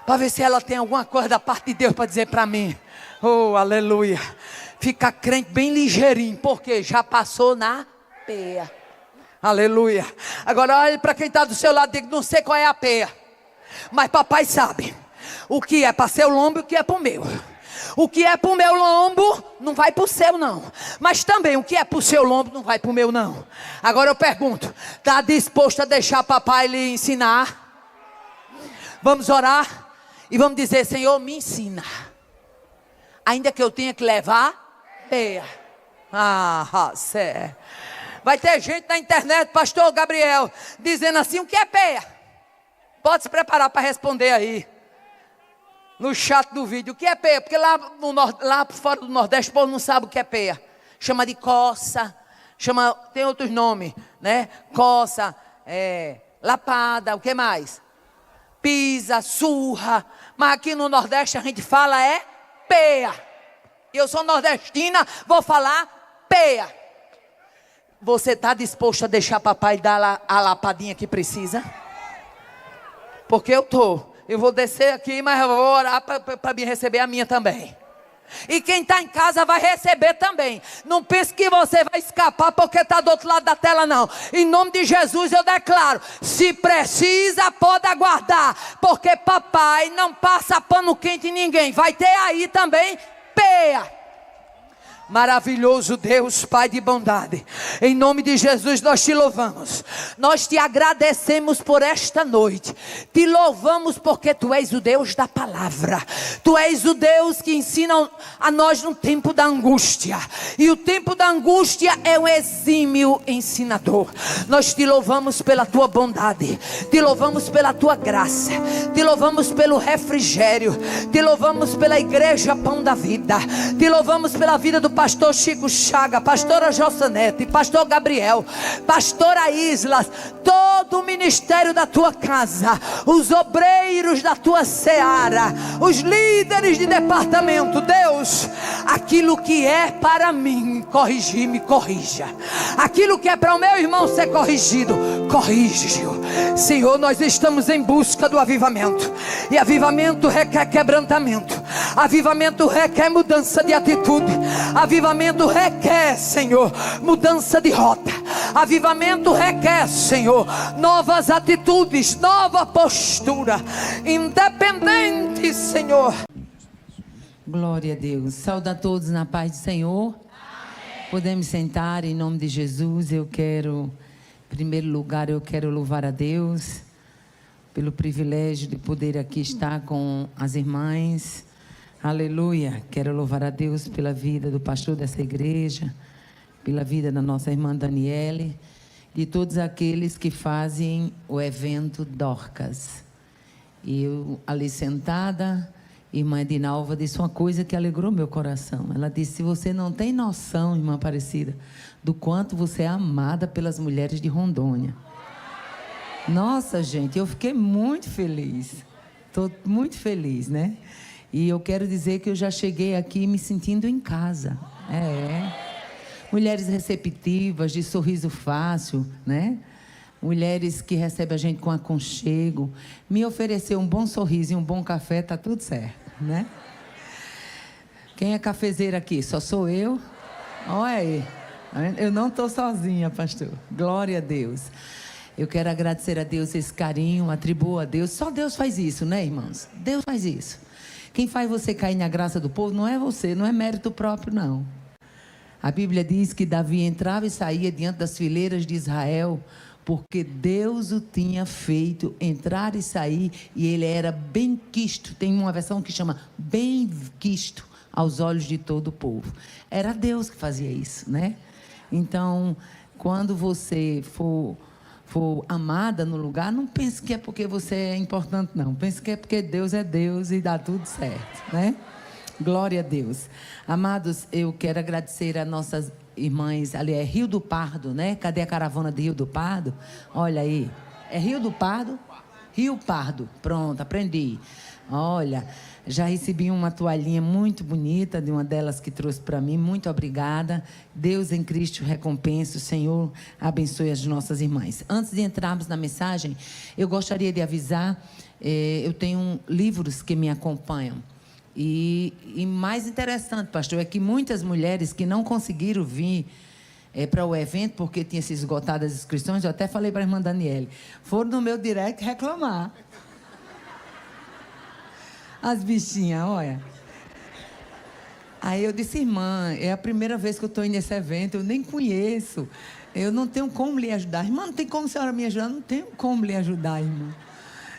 Para ver se ela tem alguma coisa da parte de Deus para dizer para mim. Oh, aleluia. Fica crente bem ligeirinho. Porque já passou na peia. Aleluia. Agora olhe para quem está do seu lado e diga: não sei qual é a peia, mas papai sabe o que é para seu lombo e o que é para o meu. O que é para o meu lombo não vai para o seu não. Mas também o que é para o seu lombo não vai para o meu não. Agora eu pergunto: está disposto a deixar papai lhe ensinar? Vamos orar e vamos dizer: Senhor, me ensina. Ainda que eu tenha que levar peia. Sé. Vai ter gente na internet, pastor Gabriel, dizendo assim: o que é peia? Pode se preparar para responder aí no chat do vídeo. O que é peia? Porque lá fora do Nordeste o povo não sabe o que é peia. Chama de coça, tem outros nomes, né? Coça, lapada, o que mais? Pisa, surra. Mas aqui no Nordeste a gente fala peia. Eu sou nordestina, vou falar peia. Você está disposto a deixar papai dar a lapadinha que precisa? Porque eu estou. Eu vou descer aqui, mas eu vou orar para me receber a minha também. E quem está em casa vai receber também. Não pense que você vai escapar porque está do outro lado da tela, não. Em nome de Jesus eu declaro: se precisa, pode aguardar. Porque papai não passa pano quente em ninguém. Vai ter aí também peia. Maravilhoso Deus, Pai de bondade, em nome de Jesus nós te louvamos, nós te agradecemos por esta noite, te louvamos porque tu és o Deus da palavra, tu és o Deus que ensina a nós no tempo da angústia, e o tempo da angústia é um exímio ensinador. Nós te louvamos pela tua bondade, te louvamos pela tua graça, te louvamos pelo refrigério, te louvamos pela igreja Pão da Vida, te louvamos pela vida do pastor Chico Chaga, pastora Jossanete, pastor Gabriel, pastora Islas, todo o ministério da tua casa, os obreiros da tua seara, os líderes de departamento. Deus, aquilo que é para mim corrigir, me corrija. Aquilo que é para o meu irmão ser corrigido, corrige-o. Senhor, nós estamos em busca do avivamento, e avivamento requer quebrantamento, avivamento requer mudança de atitude, avivamento requer, Senhor, mudança de rota, avivamento requer, Senhor, novas atitudes, nova postura, independente, Senhor. Glória a Deus. Saúde a todos na paz do Senhor. Amém. Podemos sentar em nome de Jesus. Em primeiro lugar, eu quero louvar a Deus pelo privilégio de poder aqui estar com as irmãs. Aleluia. Quero louvar a Deus pela vida do pastor dessa igreja, pela vida da nossa irmã Daniele, de todos aqueles que fazem o evento Dorcas. E eu ali sentada, irmã Edinalva disse uma coisa que alegrou meu coração. Ela disse: você não tem noção, irmã Aparecida, do quanto você é amada pelas mulheres de Rondônia. Nossa, gente, eu fiquei muito feliz. Estou muito feliz, né? E eu quero dizer que eu já cheguei aqui me sentindo em casa. Mulheres receptivas, de sorriso fácil, né? Mulheres que recebem a gente com aconchego. Me oferecer um bom sorriso e um bom café, tá tudo certo, né? Quem é cafezeira aqui? Só sou eu? Olha aí. Eu não estou sozinha, pastor. Glória a Deus. Eu quero agradecer a Deus esse carinho, atribuo a Deus. Só Deus faz isso, né, irmãos? Deus faz isso. Quem faz você cair na graça do povo não é você, não é mérito próprio, não. A Bíblia diz que Davi entrava e saía diante das fileiras de Israel porque Deus o tinha feito entrar e sair, e ele era bem quisto. Tem uma versão que chama bem quisto aos olhos de todo o povo. Era Deus que fazia isso, né? Então, quando você for amada no lugar, não pense que é porque você é importante, não. Pense que é porque Deus é Deus e dá tudo certo, né? Glória a Deus. Amados, eu quero agradecer a nossas irmãs, ali é Rio do Pardo, né? Cadê a caravana de Rio do Pardo? Olha aí. É Rio do Pardo? Rio Pardo. Pronto, aprendi. Olha, já recebi uma toalhinha muito bonita de uma delas que trouxe para mim. Muito obrigada. Deus em Cristo recompense. O Senhor abençoe as nossas irmãs. Antes de entrarmos na mensagem, eu gostaria de avisar, eu tenho livros que me acompanham. E mais interessante, pastor, é que muitas mulheres que não conseguiram vir para o evento, porque tinha se esgotado as inscrições, eu até falei para a irmã Daniele, foram no meu direct reclamar. As bichinhas, olha. Aí eu disse, irmã, é a primeira vez que eu estou indo nesse evento, eu nem conheço, eu não tenho como lhe ajudar. Irmã, não tem como a senhora me ajudar? Não tenho como lhe ajudar, irmã.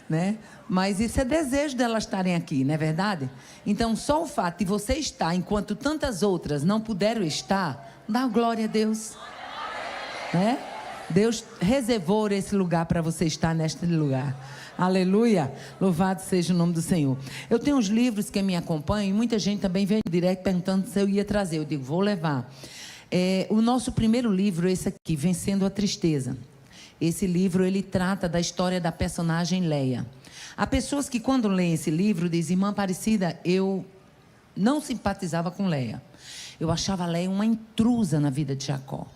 Né? Mas isso é desejo delas estarem aqui, não é verdade? Então, só o fato de você estar, enquanto tantas outras não puderam estar, dá glória a Deus. Né? Deus reservou esse lugar para você estar neste lugar. Aleluia, louvado seja o nome do Senhor. Eu tenho uns livros que me acompanham e muita gente também veio direto perguntando se eu ia trazer. Eu digo, vou levar. O nosso primeiro livro, esse aqui, Vencendo a Tristeza. Esse livro, ele trata da história da personagem Leia. Há pessoas que quando leem esse livro dizem, irmã Aparecida, eu não simpatizava com Leia. Eu achava Leia uma intrusa na vida de Jacó.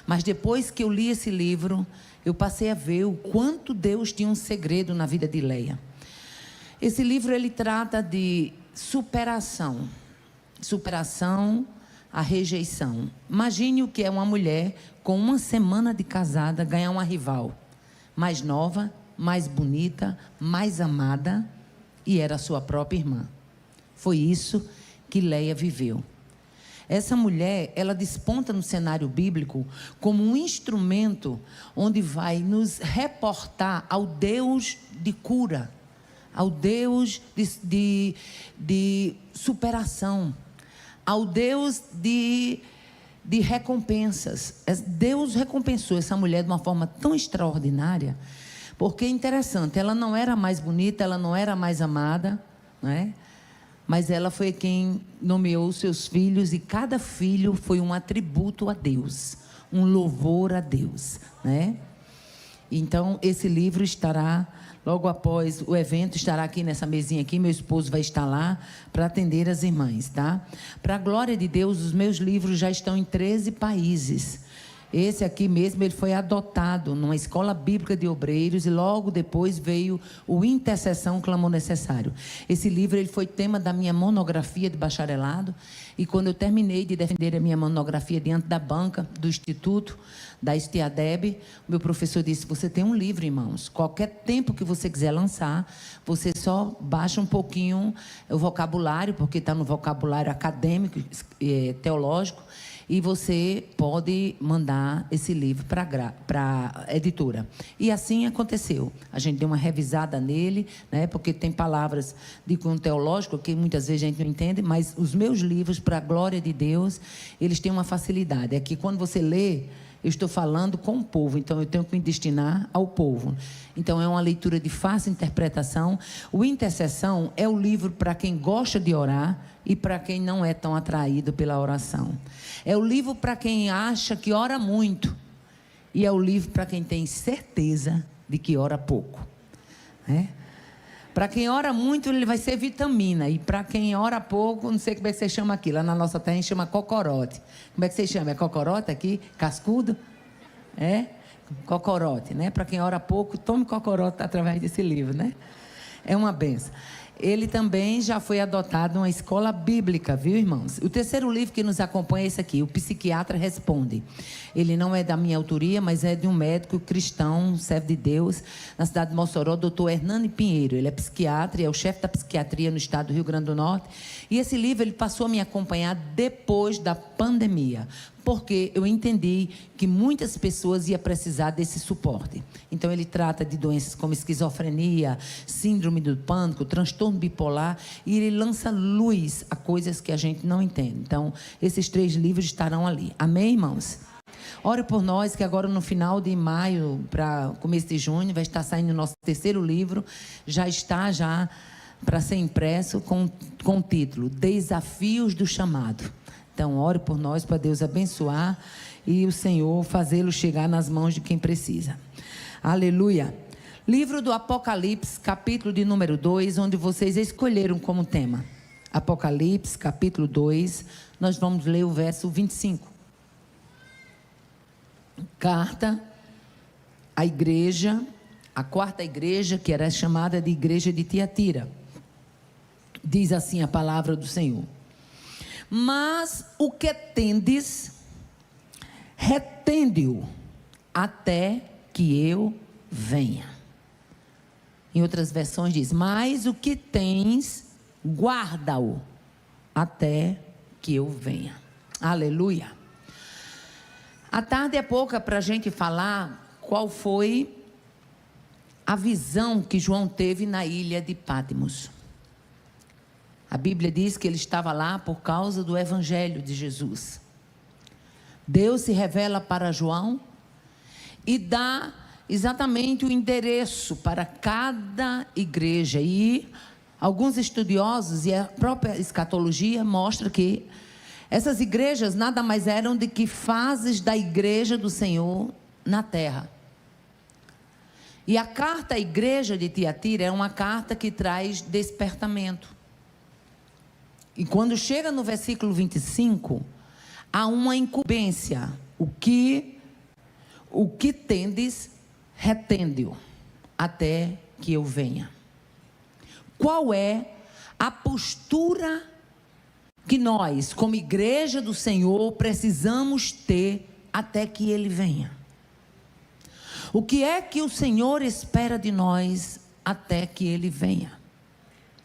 Mas depois que eu li esse livro, eu passei a ver o quanto Deus tinha um segredo na vida de Leia. Esse livro, ele trata de superação. Superação à rejeição. Imagine o que é uma mulher com uma semana de casada ganhar uma rival. Mais nova, mais bonita, mais amada, e era a sua própria irmã. Foi isso que Leia viveu. Essa mulher, ela desponta no cenário bíblico como um instrumento onde vai nos reportar ao Deus de cura, ao Deus de superação, ao Deus de recompensas. Deus recompensou essa mulher de uma forma tão extraordinária, porque é interessante, ela não era mais bonita, ela não era mais amada, né? Mas ela foi quem nomeou seus filhos, e cada filho foi um atributo a Deus, um louvor a Deus, né? Então, esse livro estará, logo após o evento, estará aqui nessa mesinha aqui, meu esposo vai estar lá para atender as irmãs, tá? Para a glória de Deus, os meus livros já estão em 13 países. Esse aqui mesmo, ele foi adotado numa escola bíblica de obreiros e logo depois veio o Intercessão Clamor Necessário. Esse livro, ele foi tema da minha monografia de bacharelado, e quando eu terminei de defender a minha monografia diante da banca do Instituto, da STIADEB, o meu professor disse, você tem um livro em mãos, qualquer tempo que você quiser lançar, você só baixa um pouquinho o vocabulário, porque está no vocabulário acadêmico, teológico, e você pode mandar esse livro para a editora. E assim aconteceu. A gente deu uma revisada nele, né, porque tem palavras de cunho teológico que muitas vezes a gente não entende, mas os meus livros, para a glória de Deus, eles têm uma facilidade. É que quando você lê, eu estou falando com o povo, então eu tenho que me destinar ao povo. Então é uma leitura de fácil interpretação. O Intercessão é o livro para quem gosta de orar e para quem não é tão atraído pela oração. É o livro para quem acha que ora muito, e é o livro para quem tem certeza de que ora pouco, né? Para quem ora muito, ele vai ser vitamina. E para quem ora pouco, não sei como é que você chama aquilo. Lá na nossa terra a gente chama cocorote. Como é que você chama? É cocorote aqui? Cascudo? É? Cocorote, né? Para quem ora pouco, tome cocorote através desse livro, né? É uma benção. Ele também já foi adotado numa escola bíblica, viu, irmãos? O terceiro livro que nos acompanha é esse aqui, O Psiquiatra Responde. Ele não é da minha autoria, mas é de um médico cristão, servo de Deus, na cidade de Mossoró, doutor Hernani Pinheiro. Ele é psiquiatra e é o chefe da psiquiatria no estado do Rio Grande do Norte. E esse livro, ele passou a me acompanhar depois da pandemia. porque eu entendi que muitas pessoas iam precisar desse suporte. Então, ele trata de doenças como esquizofrenia, síndrome do pânico, transtorno bipolar, e ele lança luz a coisas que a gente não entende. Então, esses 3 livros estarão ali. Amém, irmãos? Ore por nós, que agora no final de maio, para começo de junho, vai estar saindo o nosso 3º livro. Já está para ser impresso com o título Desafios do Chamado. Então, ore por nós para Deus abençoar e o Senhor fazê-lo chegar nas mãos de quem precisa. Aleluia. Livro do Apocalipse, capítulo de número 2, onde vocês escolheram como tema. Apocalipse, capítulo 2, nós vamos ler o verso 25. Carta à igreja, a 4ª igreja, que era chamada de igreja de Tiatira. Diz assim a palavra do Senhor: mas o que tendes, retende-o até que eu venha. Em outras versões diz: mas o que tens, guarda-o até que eu venha. Aleluia. A tarde é pouca para a gente falar qual foi a visão que João teve na ilha de Patmos. A Bíblia diz que ele estava lá por causa do Evangelho de Jesus. Deus se revela para João e dá exatamente o endereço para cada igreja. E alguns estudiosos e a própria escatologia mostram que essas igrejas nada mais eram do que fases da igreja do Senhor na terra. E a carta à igreja de Tiatira é uma carta que traz despertamento. E quando chega no versículo 25, há uma incumbência. O que tendes, retende-o até que eu venha. Qual é a postura que nós, como igreja do Senhor, precisamos ter até que Ele venha? O que é que o Senhor espera de nós até que Ele venha?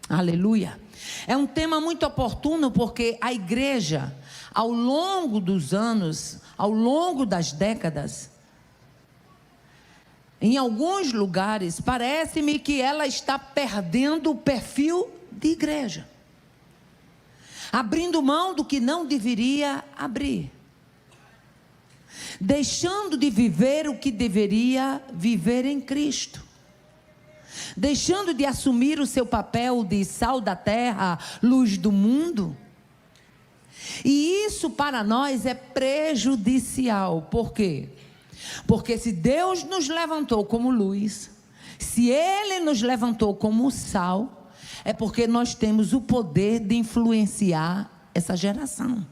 Aleluia. É um tema muito oportuno, porque a igreja, ao longo dos anos, ao longo das décadas, em alguns lugares, parece-me que ela está perdendo o perfil de igreja, abrindo mão do que não deveria abrir, deixando de viver o que deveria viver em Cristo, deixando de assumir o seu papel de sal da terra, luz do mundo. E isso para nós é prejudicial. Por quê? Porque se Deus nos levantou como luz, se Ele nos levantou como sal, é porque nós temos o poder de influenciar essa geração.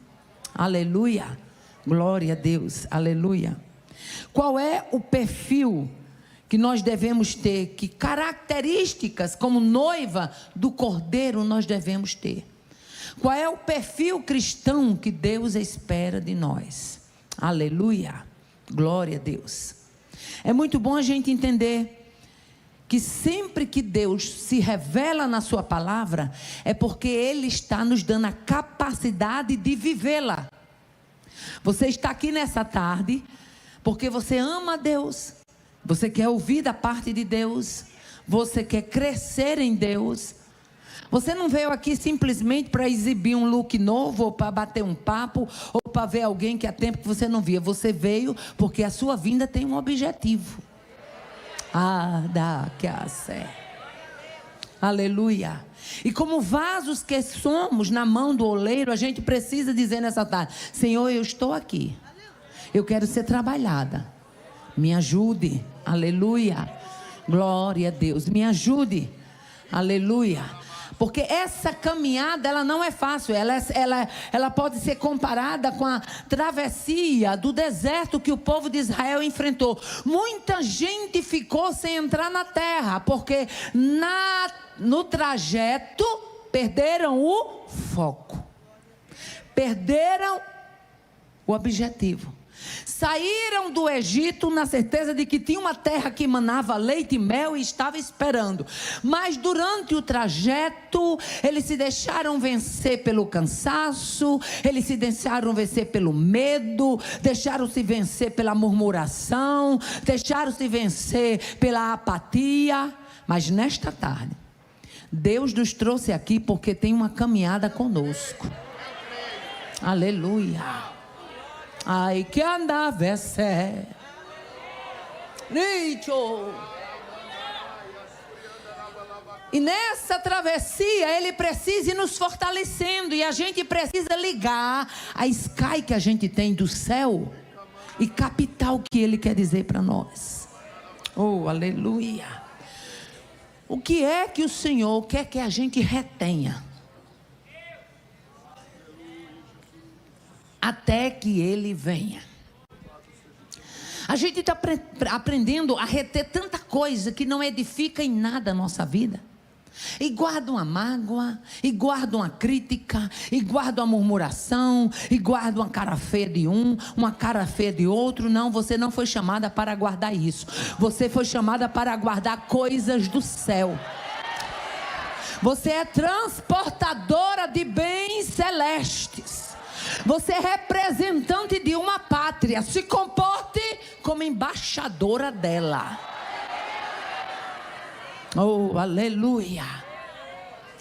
Aleluia. Glória a Deus. Aleluia. Qual é o perfil que nós devemos ter? Que características como noiva do Cordeiro nós devemos ter? Qual é o perfil cristão que Deus espera de nós? Aleluia. Glória a Deus. É muito bom a gente entender que sempre que Deus se revela na sua palavra, é porque Ele está nos dando a capacidade de vivê-la. Você está aqui nessa tarde porque você ama a Deus, você quer ouvir da parte de Deus, você quer crescer em Deus. Você não veio aqui simplesmente para exibir um look novo, ou para bater um papo, ou para ver alguém que há tempo que você não via. Você veio porque a sua vinda tem um objetivo. Aleluia. E como vasos que somos na mão do oleiro, a gente precisa dizer nessa tarde: Senhor, eu estou aqui, eu quero ser trabalhada, me ajude. Aleluia. Glória a Deus, me ajude. Aleluia. Porque essa caminhada, ela não é fácil. Ela pode ser comparada com a travessia do deserto que o povo de Israel enfrentou. Muita gente ficou sem entrar na terra, porque no trajeto perderam o foco, perderam o objetivo. Saíram do Egito na certeza de que tinha uma terra que manava leite e mel e estava esperando. Mas durante o trajeto, eles se deixaram vencer pelo cansaço, eles se deixaram vencer pelo medo, deixaram-se vencer pela murmuração, deixaram-se vencer pela apatia. Mas nesta tarde, Deus nos trouxe aqui porque tem uma caminhada conosco. Aleluia. Ai que andava esse Richo. E nessa travessia ele precisa ir nos fortalecendo, e a gente precisa ligar a Sky que a gente tem do céu e captar o que ele quer dizer para nós. Oh, aleluia. O que é que o Senhor quer que a gente retenha até que ele venha? A gente está aprendendo a reter tanta coisa que não edifica em nada a nossa vida. E guarda uma mágoa, e guarda uma crítica, e guarda uma murmuração, e guarda uma cara feia de um, uma cara feia de outro. Não, você não foi chamada para guardar isso. Você foi chamada para guardar coisas do céu. Você é transportadora de bens celestes. Você é representante de uma pátria. Se comporte como embaixadora dela. Oh, aleluia.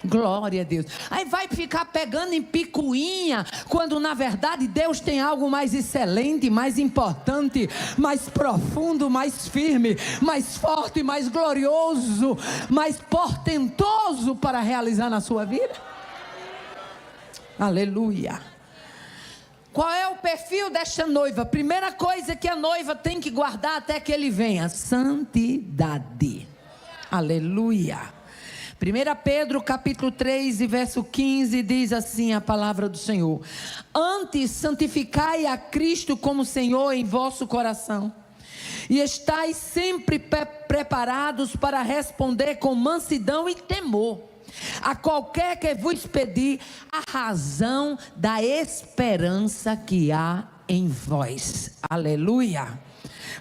Glória a Deus. Aí vai ficar pegando em picuinha, quando na verdade Deus tem algo mais excelente, mais importante, mais profundo, mais firme, mais forte, mais glorioso, mais portentoso para realizar na sua vida. Aleluia. Qual é o perfil desta noiva? Primeira coisa que a noiva tem que guardar até que ele venha: santidade. Aleluia. 1 Pedro capítulo 3 e verso 15 diz assim a palavra do Senhor: antes santificai a Cristo como Senhor em vosso coração, e estais sempre preparados para responder com mansidão e temor a qualquer que vos pedir a razão da esperança que há em vós. Aleluia.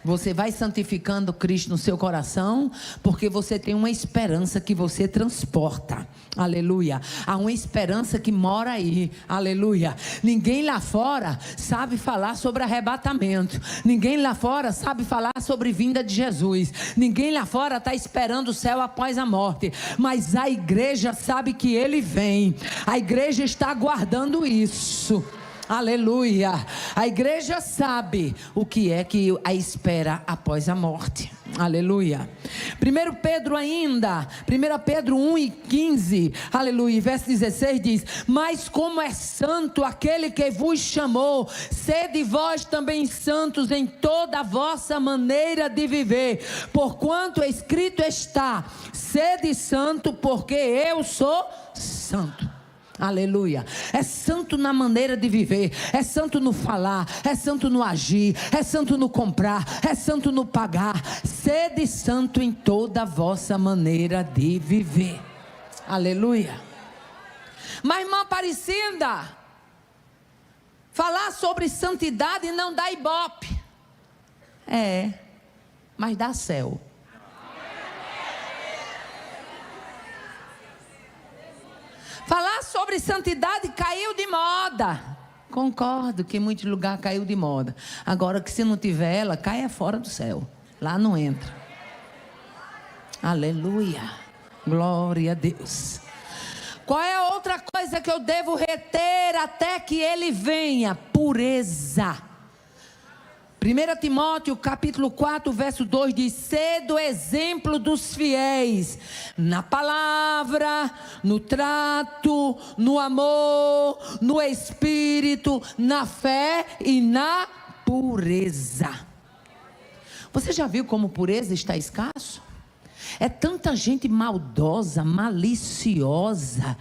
Você vai santificando Cristo no seu coração, porque você tem uma esperança que você transporta. Aleluia. Há uma esperança que mora aí. Aleluia. Ninguém lá fora sabe falar sobre arrebatamento. Ninguém lá fora sabe falar sobre vinda de Jesus. Ninguém lá fora está esperando o céu após a morte. Mas a igreja sabe que ele vem. A igreja está aguardando isso. Aleluia. A igreja sabe o que é que a espera após a morte. Aleluia. 1 Pedro ainda, 1 Pedro 1 e 15, aleluia, verso 16 diz: mas como é santo aquele que vos chamou, sede vós também santos em toda a vossa maneira de viver, porquanto escrito está: sede santo, porque eu sou santo. Aleluia. É santo na maneira de viver, é santo no falar, é santo no agir, é santo no comprar, é santo no pagar. Sede santo em toda a vossa maneira de viver. Aleluia. Mas irmã Aparecida, falar sobre santidade não dá ibope. Mas dá céu. Falar sobre santidade caiu de moda. Concordo que em muitos lugares caiu de moda. Agora que se não tiver ela, cai fora do céu. Lá não entra. Aleluia. Glória a Deus. Qual é a outra coisa que eu devo reter até que ele venha? Pureza. 1 Timóteo capítulo 4 verso 2 diz: sede o exemplo dos fiéis na palavra, no trato, no amor, no espírito, na fé e na pureza. Você já viu como pureza está escasso? É tanta gente maldosa, maliciosa,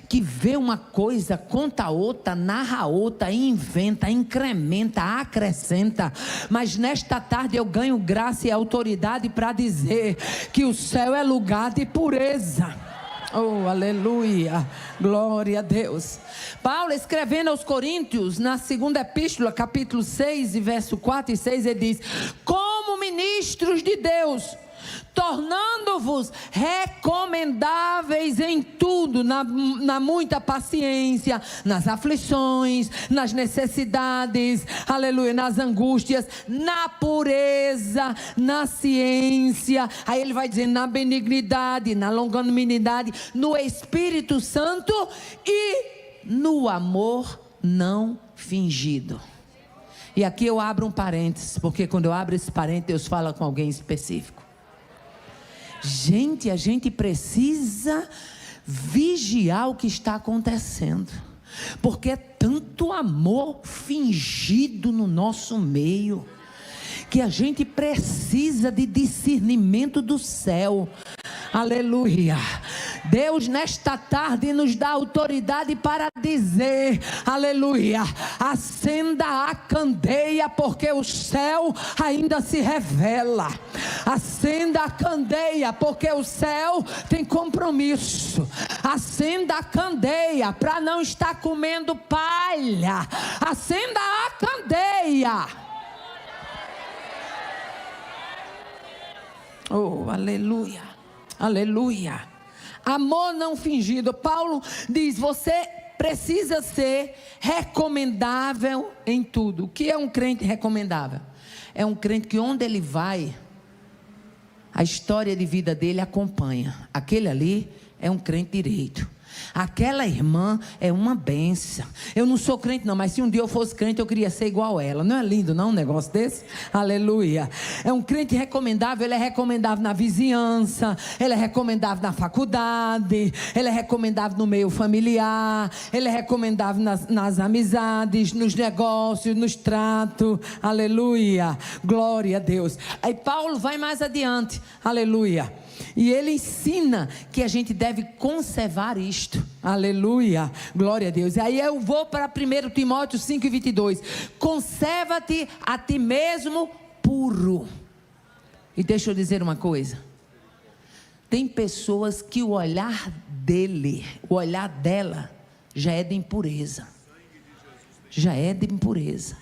que vê uma coisa, conta a outra, narra a outra, inventa, incrementa, acrescenta. Mas nesta tarde eu ganho graça e autoridade para dizer que o céu é lugar de pureza. Oh, aleluia, glória a Deus. Paulo, escrevendo aos Coríntios, na segunda epístola, capítulo 6, e verso 4 e 6, ele diz: como ministros de Deus, tornando-vos recomendáveis em tudo, na muita paciência, nas aflições, nas necessidades, aleluia, nas angústias, na pureza, na ciência, aí ele vai dizer na benignidade, na longanimidade, no Espírito Santo e no amor não fingido. E aqui eu abro um parênteses, porque quando eu abro esse parênteses, Deus fala com alguém específico. Gente, a gente precisa vigiar o que está acontecendo, porque é tanto amor fingido no nosso meio, que a gente precisa de discernimento do céu. Aleluia. Deus nesta tarde nos dá autoridade para dizer, aleluia, acenda a candeia, porque o céu ainda se revela. Acenda a candeia, porque o céu tem compromisso. Acenda a candeia, para não estar comendo palha. Acenda a candeia. Oh, aleluia, aleluia. Amor não fingido. Paulo diz: você precisa ser recomendável em tudo. O que é um crente recomendável? É um crente que onde ele vai, a história de vida dele acompanha. Aquele ali é um crente direito. Aquela irmã é uma bênção. Eu não sou crente não, mas se um dia eu fosse crente, eu queria ser igual a ela. Não é lindo não um negócio desse? Aleluia. É um crente recomendável. Ele é recomendável na vizinhança, ele é recomendável na faculdade, ele é recomendável no meio familiar, ele é recomendável nas amizades, nos negócios, nos tratos. Aleluia, glória a Deus. Aí Paulo vai mais adiante, aleluia, e ele ensina que a gente deve conservar isto. Aleluia, glória a Deus. E aí eu vou para 1 Timóteo 5:22. Conserva-te a ti mesmo puro. E deixa eu dizer uma coisa. Tem pessoas que o olhar dele, o olhar dela, já é de impureza. Já é de impureza.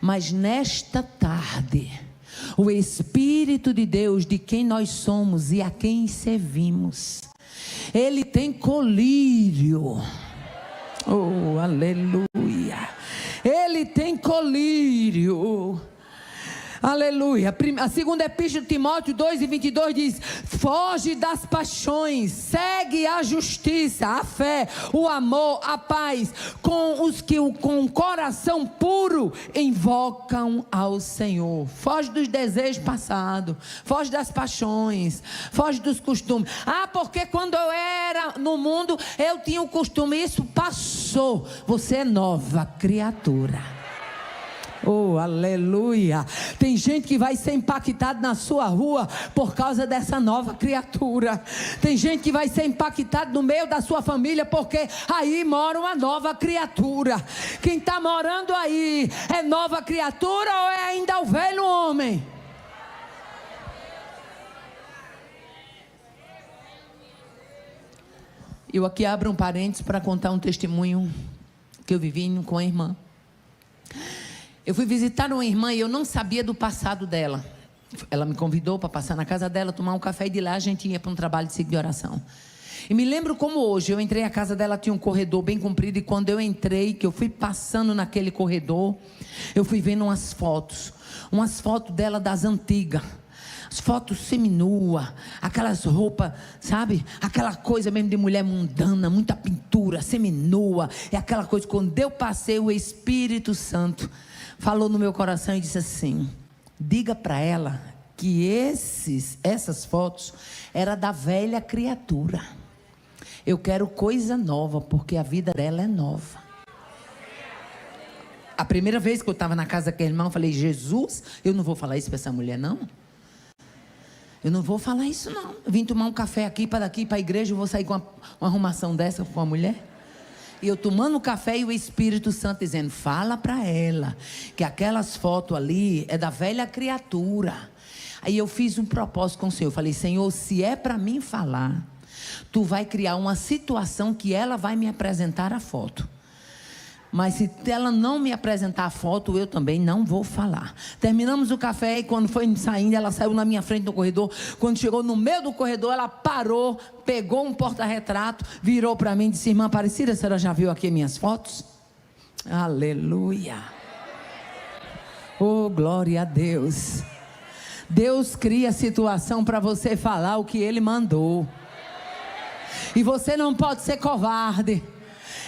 Mas nesta tarde, o Espírito de Deus, de quem nós somos e a quem servimos, ele tem colírio. Oh, aleluia. Ele tem colírio. Aleluia. A segunda epístola de Timóteo 2:22 diz: foge das paixões, segue a justiça, a fé, o amor, a paz, com os que com o coração puro invocam ao Senhor. Foge dos desejos passados, foge das paixões, foge dos costumes. Ah, porque quando eu era no mundo eu tinha o costume. Isso passou. Você é nova criatura. Oh, aleluia. Tem gente que vai ser impactado na sua rua por causa dessa nova criatura. Tem gente que vai ser impactado no meio da sua família, porque aí mora uma nova criatura. Quem está morando aí é nova criatura ou é ainda o velho homem? Eu aqui abro um parênteses para contar um testemunho que eu vivi com a irmã. Eu fui visitar uma irmã e eu não sabia do passado dela. Ela me convidou para passar na casa dela, tomar um café, e de lá a gente ia para um trabalho de ciclo de oração. E me lembro como hoje, eu entrei, a casa dela tinha um corredor bem comprido, e quando eu entrei, que eu fui passando naquele corredor, eu fui vendo umas fotos dela das antigas. As fotos seminua, aquelas roupas, sabe? Aquela coisa mesmo de mulher mundana, muita pintura, seminua. É aquela coisa, quando eu passei, o Espírito Santo falou no meu coração e disse assim: diga para ela que essas fotos eram da velha criatura. Eu quero coisa nova, porque a vida dela é nova. A primeira vez que eu estava na casa daquele irmão, eu falei: Jesus, eu não vou falar isso para essa mulher não. Eu não vou falar isso não. Eu vim tomar um café aqui, para daqui, para a igreja, eu vou sair com uma arrumação dessa com uma mulher? E eu tomando café e o Espírito Santo dizendo: fala para ela que aquelas fotos ali é da velha criatura. Aí eu fiz um propósito com o Senhor. Eu falei: Senhor, se é para mim falar, Tu vai criar uma situação que ela vai me apresentar a foto. Mas se ela não me apresentar a foto, eu também não vou falar. Terminamos o café e quando foi saindo, ela saiu na minha frente no corredor. Quando chegou no meio do corredor, ela parou, pegou um porta-retrato, virou para mim e disse: irmã Aparecida, a senhora já viu aqui minhas fotos? Aleluia. Oh, glória a Deus. Deus cria situação para você falar o que Ele mandou. E você não pode ser covarde.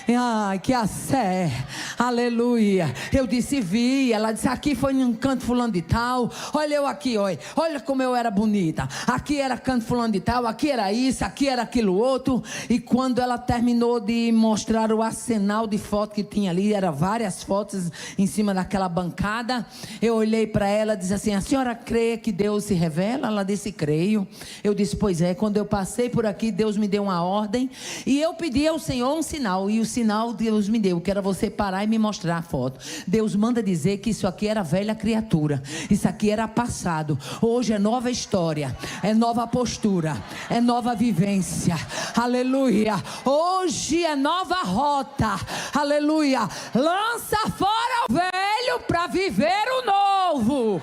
Ai, que assé, aleluia. Eu disse: vi. Ela disse: aqui foi num canto fulano de tal. Olha eu aqui, olha como eu era bonita. Aqui era canto fulano de tal, aqui era isso, aqui era aquilo outro. E quando ela terminou de mostrar o arsenal de foto que tinha ali, eram várias fotos em cima daquela bancada, eu olhei para ela e disse assim: a senhora crê que Deus se revela? Ela disse: creio. Eu disse: pois é, quando eu passei por aqui, Deus me deu uma ordem e eu pedi ao Senhor um sinal, e o sinal Deus me deu, que era você parar e me mostrar a foto. Deus manda dizer que isso aqui era velha criatura, isso aqui era passado. Hoje é nova história, é nova postura, é nova vivência, aleluia. Hoje é nova rota, aleluia. Lança fora o velho para viver o novo.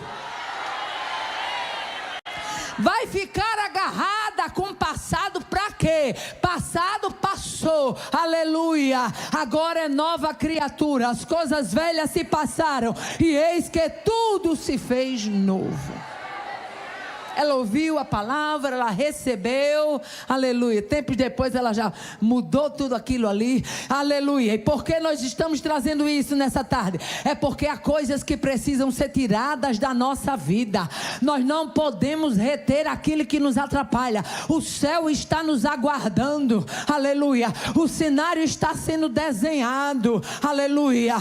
Vai ficar agarrada com o passado para quê? Passado passou, aleluia. Agora é nova criatura. As coisas velhas se passaram e eis que tudo se fez novo. Ela ouviu a palavra, ela recebeu, aleluia. Tempos depois ela já mudou tudo aquilo ali, aleluia. E por que nós estamos trazendo isso nessa tarde? É porque há coisas que precisam ser tiradas da nossa vida. Nós não podemos reter aquilo que nos atrapalha. O céu está nos aguardando, aleluia. O cenário está sendo desenhado, aleluia.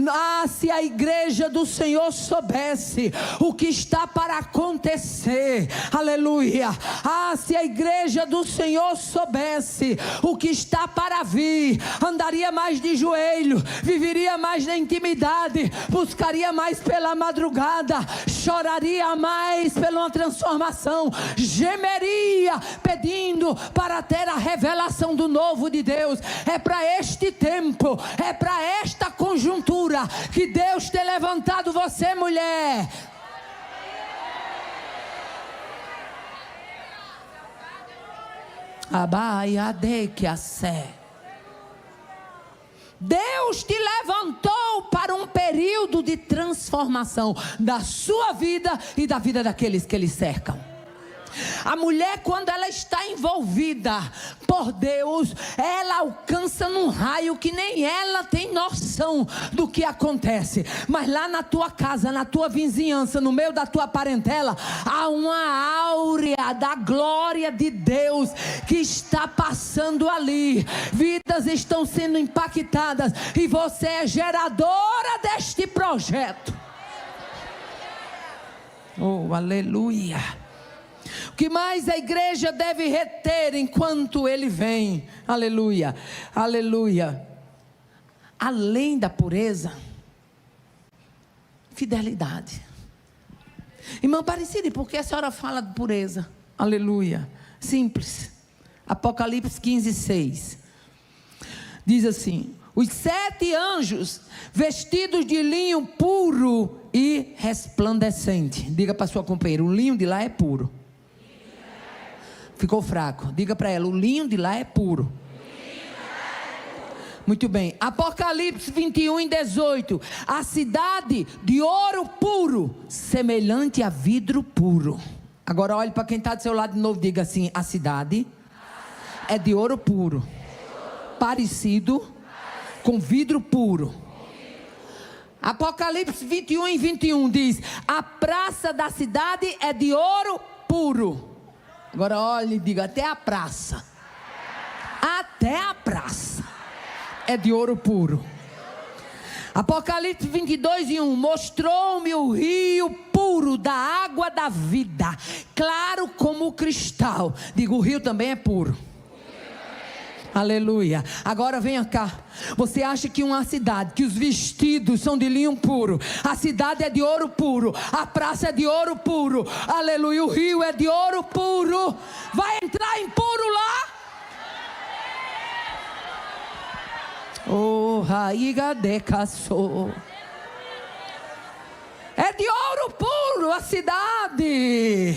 Ah, se a igreja do Senhor soubesse o que está para acontecer, aleluia. Ah, se a igreja do Senhor soubesse o que está para vir, andaria mais de joelho, viveria mais na intimidade, buscaria mais pela madrugada, choraria mais pela uma transformação, gemeria pedindo para ter a revelação do novo de Deus. É para este tempo, é para esta conjuntura que Deus tem levantado você, mulher. Deus te levantou para um período de transformação da sua vida e da vida daqueles que lhe cercam. A mulher, quando ela está envolvida por Deus, ela alcança num raio que nem ela tem noção do que acontece. Mas lá na tua casa, na tua vizinhança, no meio da tua parentela, há uma áurea da glória de Deus que está passando ali. Vidas estão sendo impactadas e você é geradora deste projeto. Oh, aleluia. O que mais a igreja deve reter enquanto ele vem? Aleluia, aleluia. Além da pureza, fidelidade. Irmã Aparecida, por que a senhora fala de pureza? Aleluia, simples. Apocalipse 15:6 diz assim: os 7 anjos vestidos de linho puro e resplandecente. Diga para sua companheira: o linho de lá é puro. Ficou fraco. Diga para ela: o linho de lá é puro. Muito bem. Apocalipse 21:18. A cidade de ouro puro, semelhante a vidro puro. Agora olhe para quem está do seu lado de novo. Diga assim: a cidade é de ouro puro, parecido com vidro puro. Apocalipse 21:21 diz: a praça da cidade é de ouro puro. Agora olhe e diga: até a praça. Até a praça é de ouro puro. Apocalipse 22:1. Mostrou-me o rio puro da água da vida, claro como o cristal. Digo: o rio também é puro. Aleluia. Agora venha cá. Você acha que uma cidade, que os vestidos são de linho puro, a cidade é de ouro puro, a praça é de ouro puro, aleluia, o rio é de ouro puro, vai entrar impuro lá? raiga de caçou. É de ouro puro a cidade.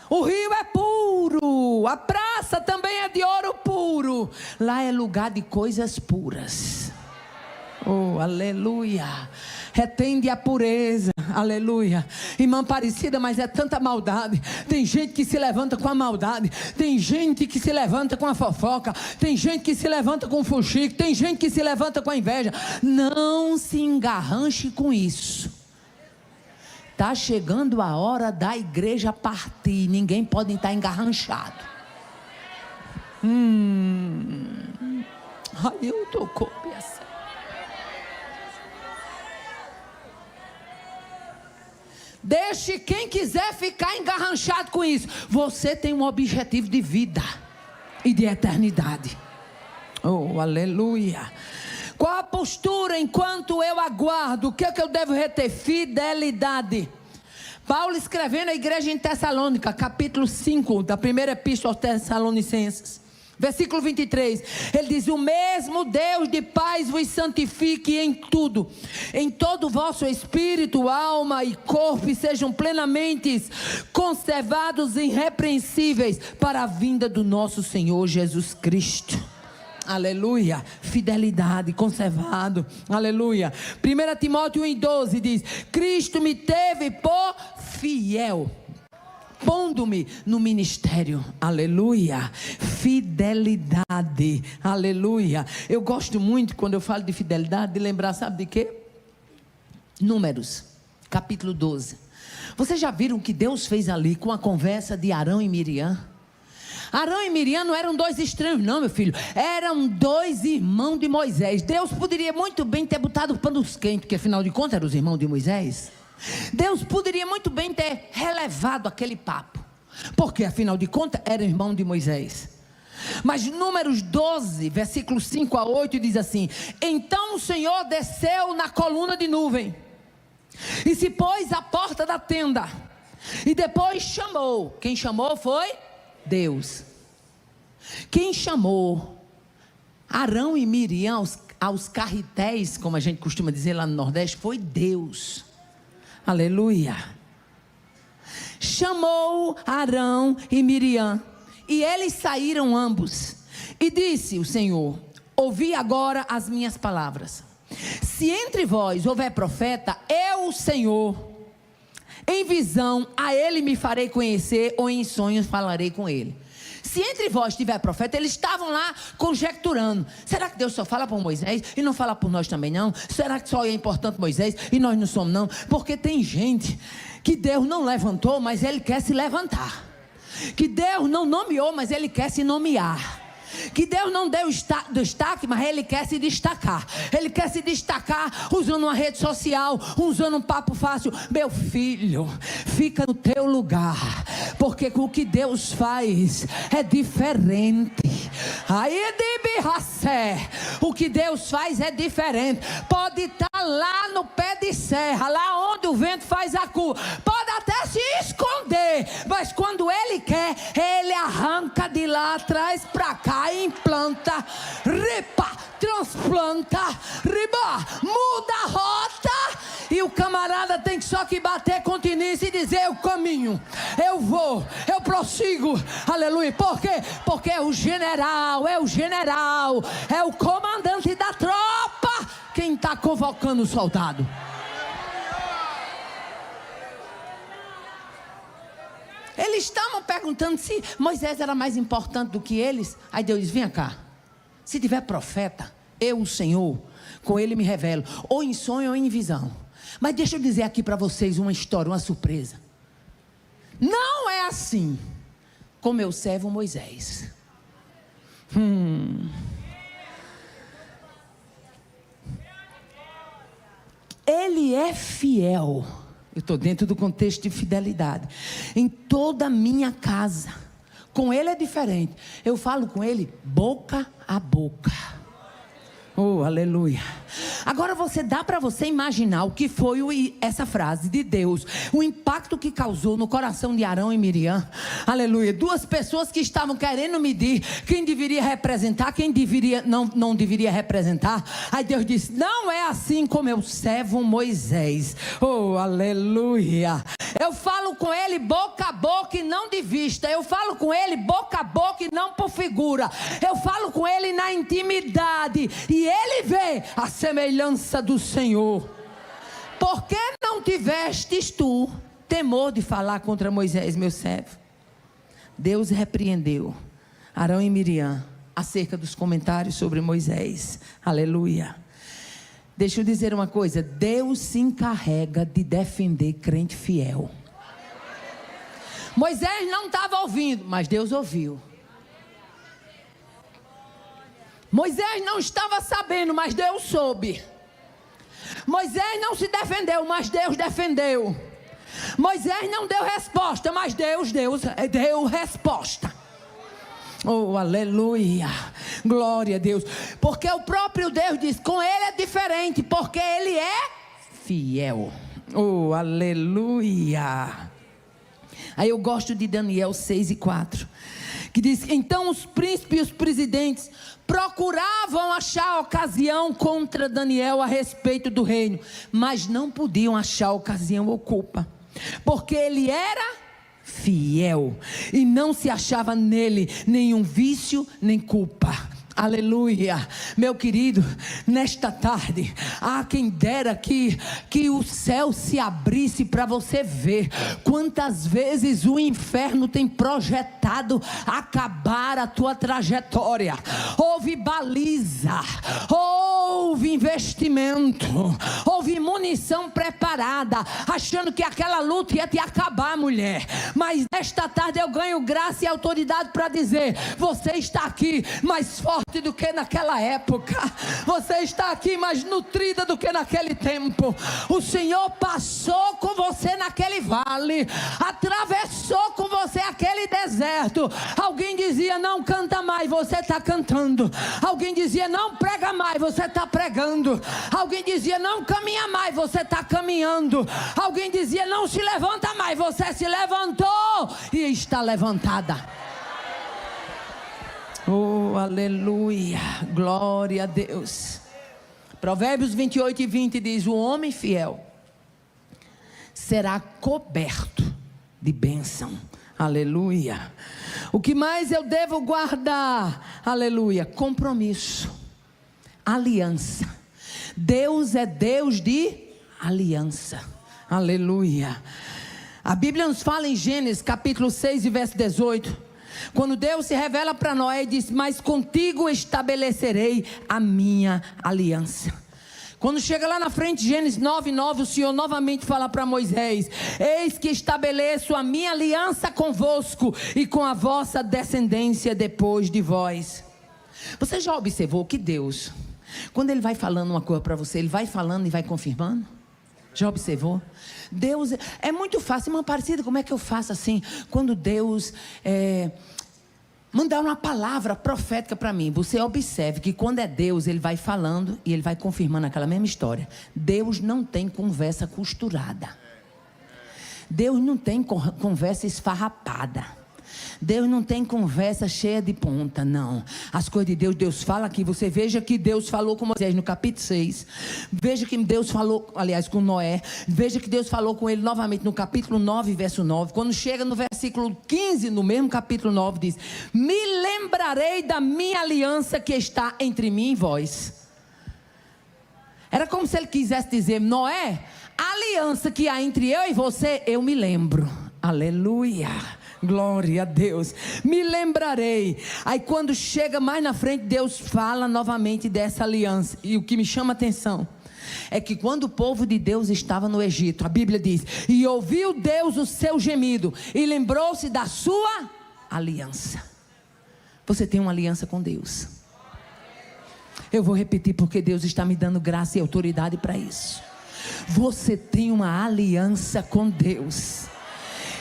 O rio é puro. A praça também é de ouro puro. Lá é lugar de coisas puras. Oh, aleluia. Retende a pureza, aleluia. Irmã Aparecida, mas é tanta maldade. Tem gente que se levanta com a maldade. Tem gente que se levanta com a fofoca. Tem gente que se levanta com o fuxico. Tem gente que se levanta com a inveja. Não se engarranche com isso. Está chegando a hora da igreja partir. Ninguém pode estar engarranchado. Ai, eu tô com essa. Deixe quem quiser ficar engarranchado com isso. Você tem um objetivo de vida e de eternidade. Oh, aleluia. Qual a postura enquanto eu aguardo? O que é que eu devo reter? Fidelidade. Paulo escrevendo à igreja em Tessalônica, capítulo 5 da primeira epístola aos Tessalonicenses, versículo 23, ele diz: o mesmo Deus de paz vos santifique em tudo, em todo o vosso espírito, alma e corpo, e sejam plenamente conservados irrepreensíveis para a vinda do nosso Senhor Jesus Cristo. Aleluia. Fidelidade, conservado. Aleluia. 1 Timóteo 1,12 diz: Cristo me teve por fiel, pondo-me no ministério. Aleluia. Fidelidade. Aleluia. Eu gosto muito, quando eu falo de fidelidade, de lembrar, sabe de quê? Números, capítulo 12. Vocês já viram o que Deus fez ali com a conversa de Arão e Miriam? Arão e Miriam não eram dois estranhos não, meu filho. Eram dois irmãos de Moisés. Deus poderia muito bem ter botado panos quentes, porque afinal de contas eram os irmãos de Moisés. Deus poderia muito bem ter relevado aquele papo, porque afinal de contas era irmão de Moisés. Mas Números 12, versículos 5 a 8 diz assim: então o Senhor desceu na coluna de nuvem e se pôs à porta da tenda, e depois chamou. Quem chamou foi Deus. Quem chamou Arão e Miriam aos carretéis, como a gente costuma dizer lá no Nordeste, foi Deus. Aleluia. Chamou Arão e Miriam, e eles saíram ambos, e disse o Senhor: ouvi agora as minhas palavras. Se entre vós houver profeta, eu, o Senhor, em visão a ele me farei conhecer, ou em sonhos falarei com ele. Se entre vós tiver profeta, eles estavam lá conjecturando: será que Deus só fala por Moisés e não fala por nós também não? Será que só é importante Moisés e nós não somos não? Porque tem gente que Deus não levantou, mas ele quer se levantar. Que Deus não nomeou, mas ele quer se nomear. Que Deus não deu destaque, mas ele quer se destacar. Ele quer se destacar usando uma rede social, usando um papo fácil. Meu filho, fica no teu lugar, porque o que Deus faz é diferente. Aí de birracé, o que Deus faz é diferente. Pode estar lá no pé de serra, lá onde o vento faz a curva, pode até se esconder, mas quando ele quer, ele arranca de lá atrás para cá, implanta, ripa, transplanta, riba, muda a rota, e o camarada tem só que bater continência e dizer: eu caminho, eu vou, eu prossigo. Aleluia. Por quê? Porque é o general, é o comandante da tropa quem está convocando o soldado. Eles estavam perguntando se Moisés era mais importante do que eles. Aí Deus diz: vem cá, se tiver profeta, eu, o Senhor, com ele me revelo, ou em sonho ou em visão. Mas deixa eu dizer aqui para vocês uma história, uma surpresa. Não é assim com meu servo Moisés. Ele é fiel. Eu estou dentro do contexto de fidelidade. Em toda a minha casa. Com ele é diferente. Eu falo com ele boca a boca. Oh, aleluia. Agora dá para você imaginar o que foi essa frase de Deus, o impacto que causou no coração de Arão e Miriam. Aleluia. Duas pessoas que estavam querendo medir quem deveria representar, quem não deveria representar. Aí Deus disse: não é assim com meu servo Moisés. Oh, aleluia. Eu falo com ele boca a boca e não de vista. Eu falo com ele boca a boca e não por figura. Eu falo com ele na intimidade e ele vê a semelhança do Senhor. Por que não tivestes tu temor de falar contra Moisés, meu servo? Deus repreendeu Arão e Miriam acerca dos comentários sobre Moisés. Aleluia. Deixa eu dizer uma coisa: Deus se encarrega de defender crente fiel. Moisés não estava ouvindo, mas Deus ouviu. Moisés não estava sabendo, mas Deus soube. Moisés não se defendeu, mas Deus defendeu. Moisés não deu resposta, mas Deus deu resposta. Oh, aleluia, glória a Deus. Porque o próprio Deus diz: com ele é diferente, porque ele é fiel. Oh, aleluia. Aí eu gosto de Daniel 6:4, que diz: então os príncipes e os presidentes procuravam achar ocasião contra Daniel a respeito do reino, mas não podiam achar ocasião ou culpa, porque ele era fiel e não se achava nele nenhum vício nem culpa. Aleluia, meu querido, nesta tarde, quem dera que o céu se abrisse para você ver quantas vezes o inferno tem projetado acabar a tua trajetória. Houve baliza, houve investimento, houve munição preparada, achando que aquela luta ia te acabar, mulher. Mas nesta tarde eu ganho graça e autoridade para dizer: você está aqui mais forte do que naquela época. Você está aqui mais nutrida do que naquele tempo. O Senhor passou com você naquele vale, atravessou com você aquele deserto. Alguém dizia: não canta mais, você está cantando. Alguém dizia: não prega mais, você está pregando. Alguém dizia: não caminha mais, você está caminhando. Alguém dizia: não se levanta mais, você se levantou e está levantada. Oh, aleluia, glória a Deus. Provérbios 28:20 diz: o homem fiel será coberto de bênção. Aleluia. O que mais eu devo guardar? Aleluia. Compromisso, aliança. Deus é Deus de aliança. Aleluia. A Bíblia nos fala em Gênesis capítulo 6 e verso 18, quando Deus se revela para Noé e diz: mas contigo estabelecerei a minha aliança. Quando chega lá na frente, Gênesis 9:9, o Senhor novamente fala para Moisés: eis que estabeleço a minha aliança convosco e com a vossa descendência depois de vós. Você já observou que Deus, quando Ele vai falando uma coisa para você, Ele vai falando e vai confirmando? Já observou? Deus, é muito fácil, irmã Aparecida, como é que eu faço assim? Quando Deus mandar uma palavra profética para mim, você observe que quando é Deus, Ele vai falando e Ele vai confirmando aquela mesma história. Deus não tem conversa costurada. Deus não tem conversa esfarrapada. Deus não tem conversa cheia de ponta, não. As coisas de Deus, Deus fala aqui. Você veja que Deus falou com Moisés no capítulo 6. Veja que Deus falou, aliás, com Noé. Veja que Deus falou com ele novamente no capítulo 9, verso 9. Quando chega no versículo 15, no mesmo capítulo 9, diz: me lembrarei da minha aliança que está entre mim e vós. Era como se ele quisesse dizer: Noé, a aliança que há entre eu e você, eu me lembro. Aleluia. Glória a Deus, me lembrarei. Aí quando chega mais na frente, Deus fala novamente dessa aliança. E o que me chama a atenção é que quando o povo de Deus estava no Egito, a Bíblia diz: e ouviu Deus o seu gemido e lembrou-se da sua aliança. Você tem uma aliança com Deus. Eu vou repetir porque Deus está me dando graça e autoridade para isso. Você tem uma aliança com Deus.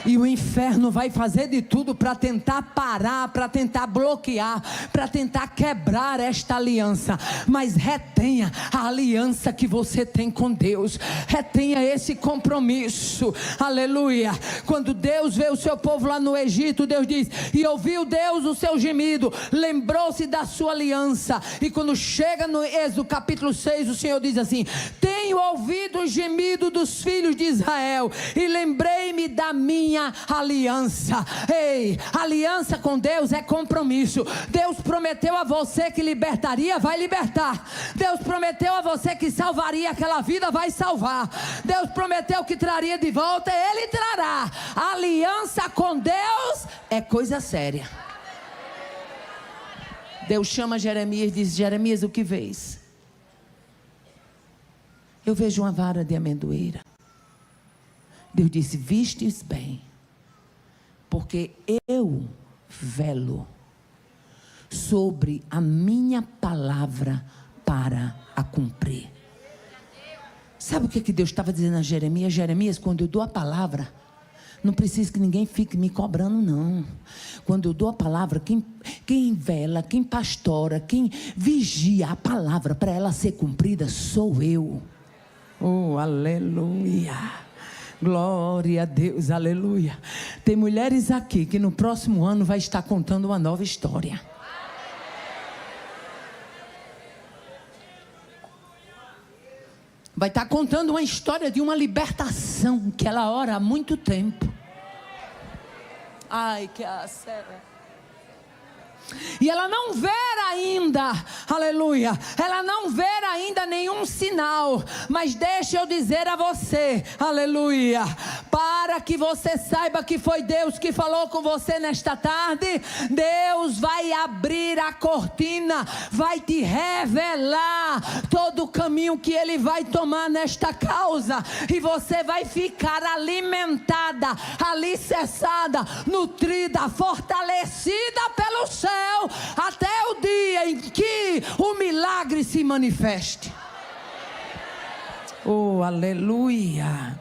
E o inferno vai fazer de tudo para tentar parar, para tentar bloquear, para tentar quebrar esta aliança. Mas retenha a aliança que você tem com Deus. Retenha esse compromisso. Aleluia. Quando Deus vê o seu povo lá no Egito, Deus diz: e ouviu Deus o seu gemido, lembrou-se da sua aliança. E quando chega no Êxodo capítulo 6, o Senhor diz assim: tenho ouvido o gemido dos filhos de Israel e lembrei-me da minha aliança. Ei, aliança com Deus é compromisso. Deus prometeu a você que libertaria, vai libertar. Deus prometeu a você que salvaria aquela vida, vai salvar. Deus prometeu que traria de volta, Ele trará. Aliança com Deus é coisa séria. Deus chama Jeremias e diz: Jeremias, o que vês? Eu vejo uma vara de amendoeira. Deus disse: vistes bem, porque eu velo sobre a minha palavra para a cumprir. Sabe o que Deus estava dizendo a Jeremias? Jeremias, quando eu dou a palavra, não precisa que ninguém fique me cobrando, não. Quando eu dou a palavra, quem vela, quem pastora, quem vigia a palavra para ela ser cumprida, sou eu. Oh, aleluia. Glória a Deus, aleluia. Tem mulheres aqui que no próximo ano vai estar contando uma nova história. Vai estar contando uma história de uma libertação que ela ora há muito tempo. Ai, que a sério. E ela não vê ainda, aleluia, ela não vê ainda nenhum sinal, mas deixa eu dizer a você, aleluia, para que você saiba que foi Deus que falou com você nesta tarde. Deus vai abrir a cortina, vai te revelar todo o caminho que Ele vai tomar nesta causa, e você vai ficar alimentada, alicerçada, nutrida, fortalecida pelo céu, até o dia em que o milagre se manifeste. Oh, aleluia.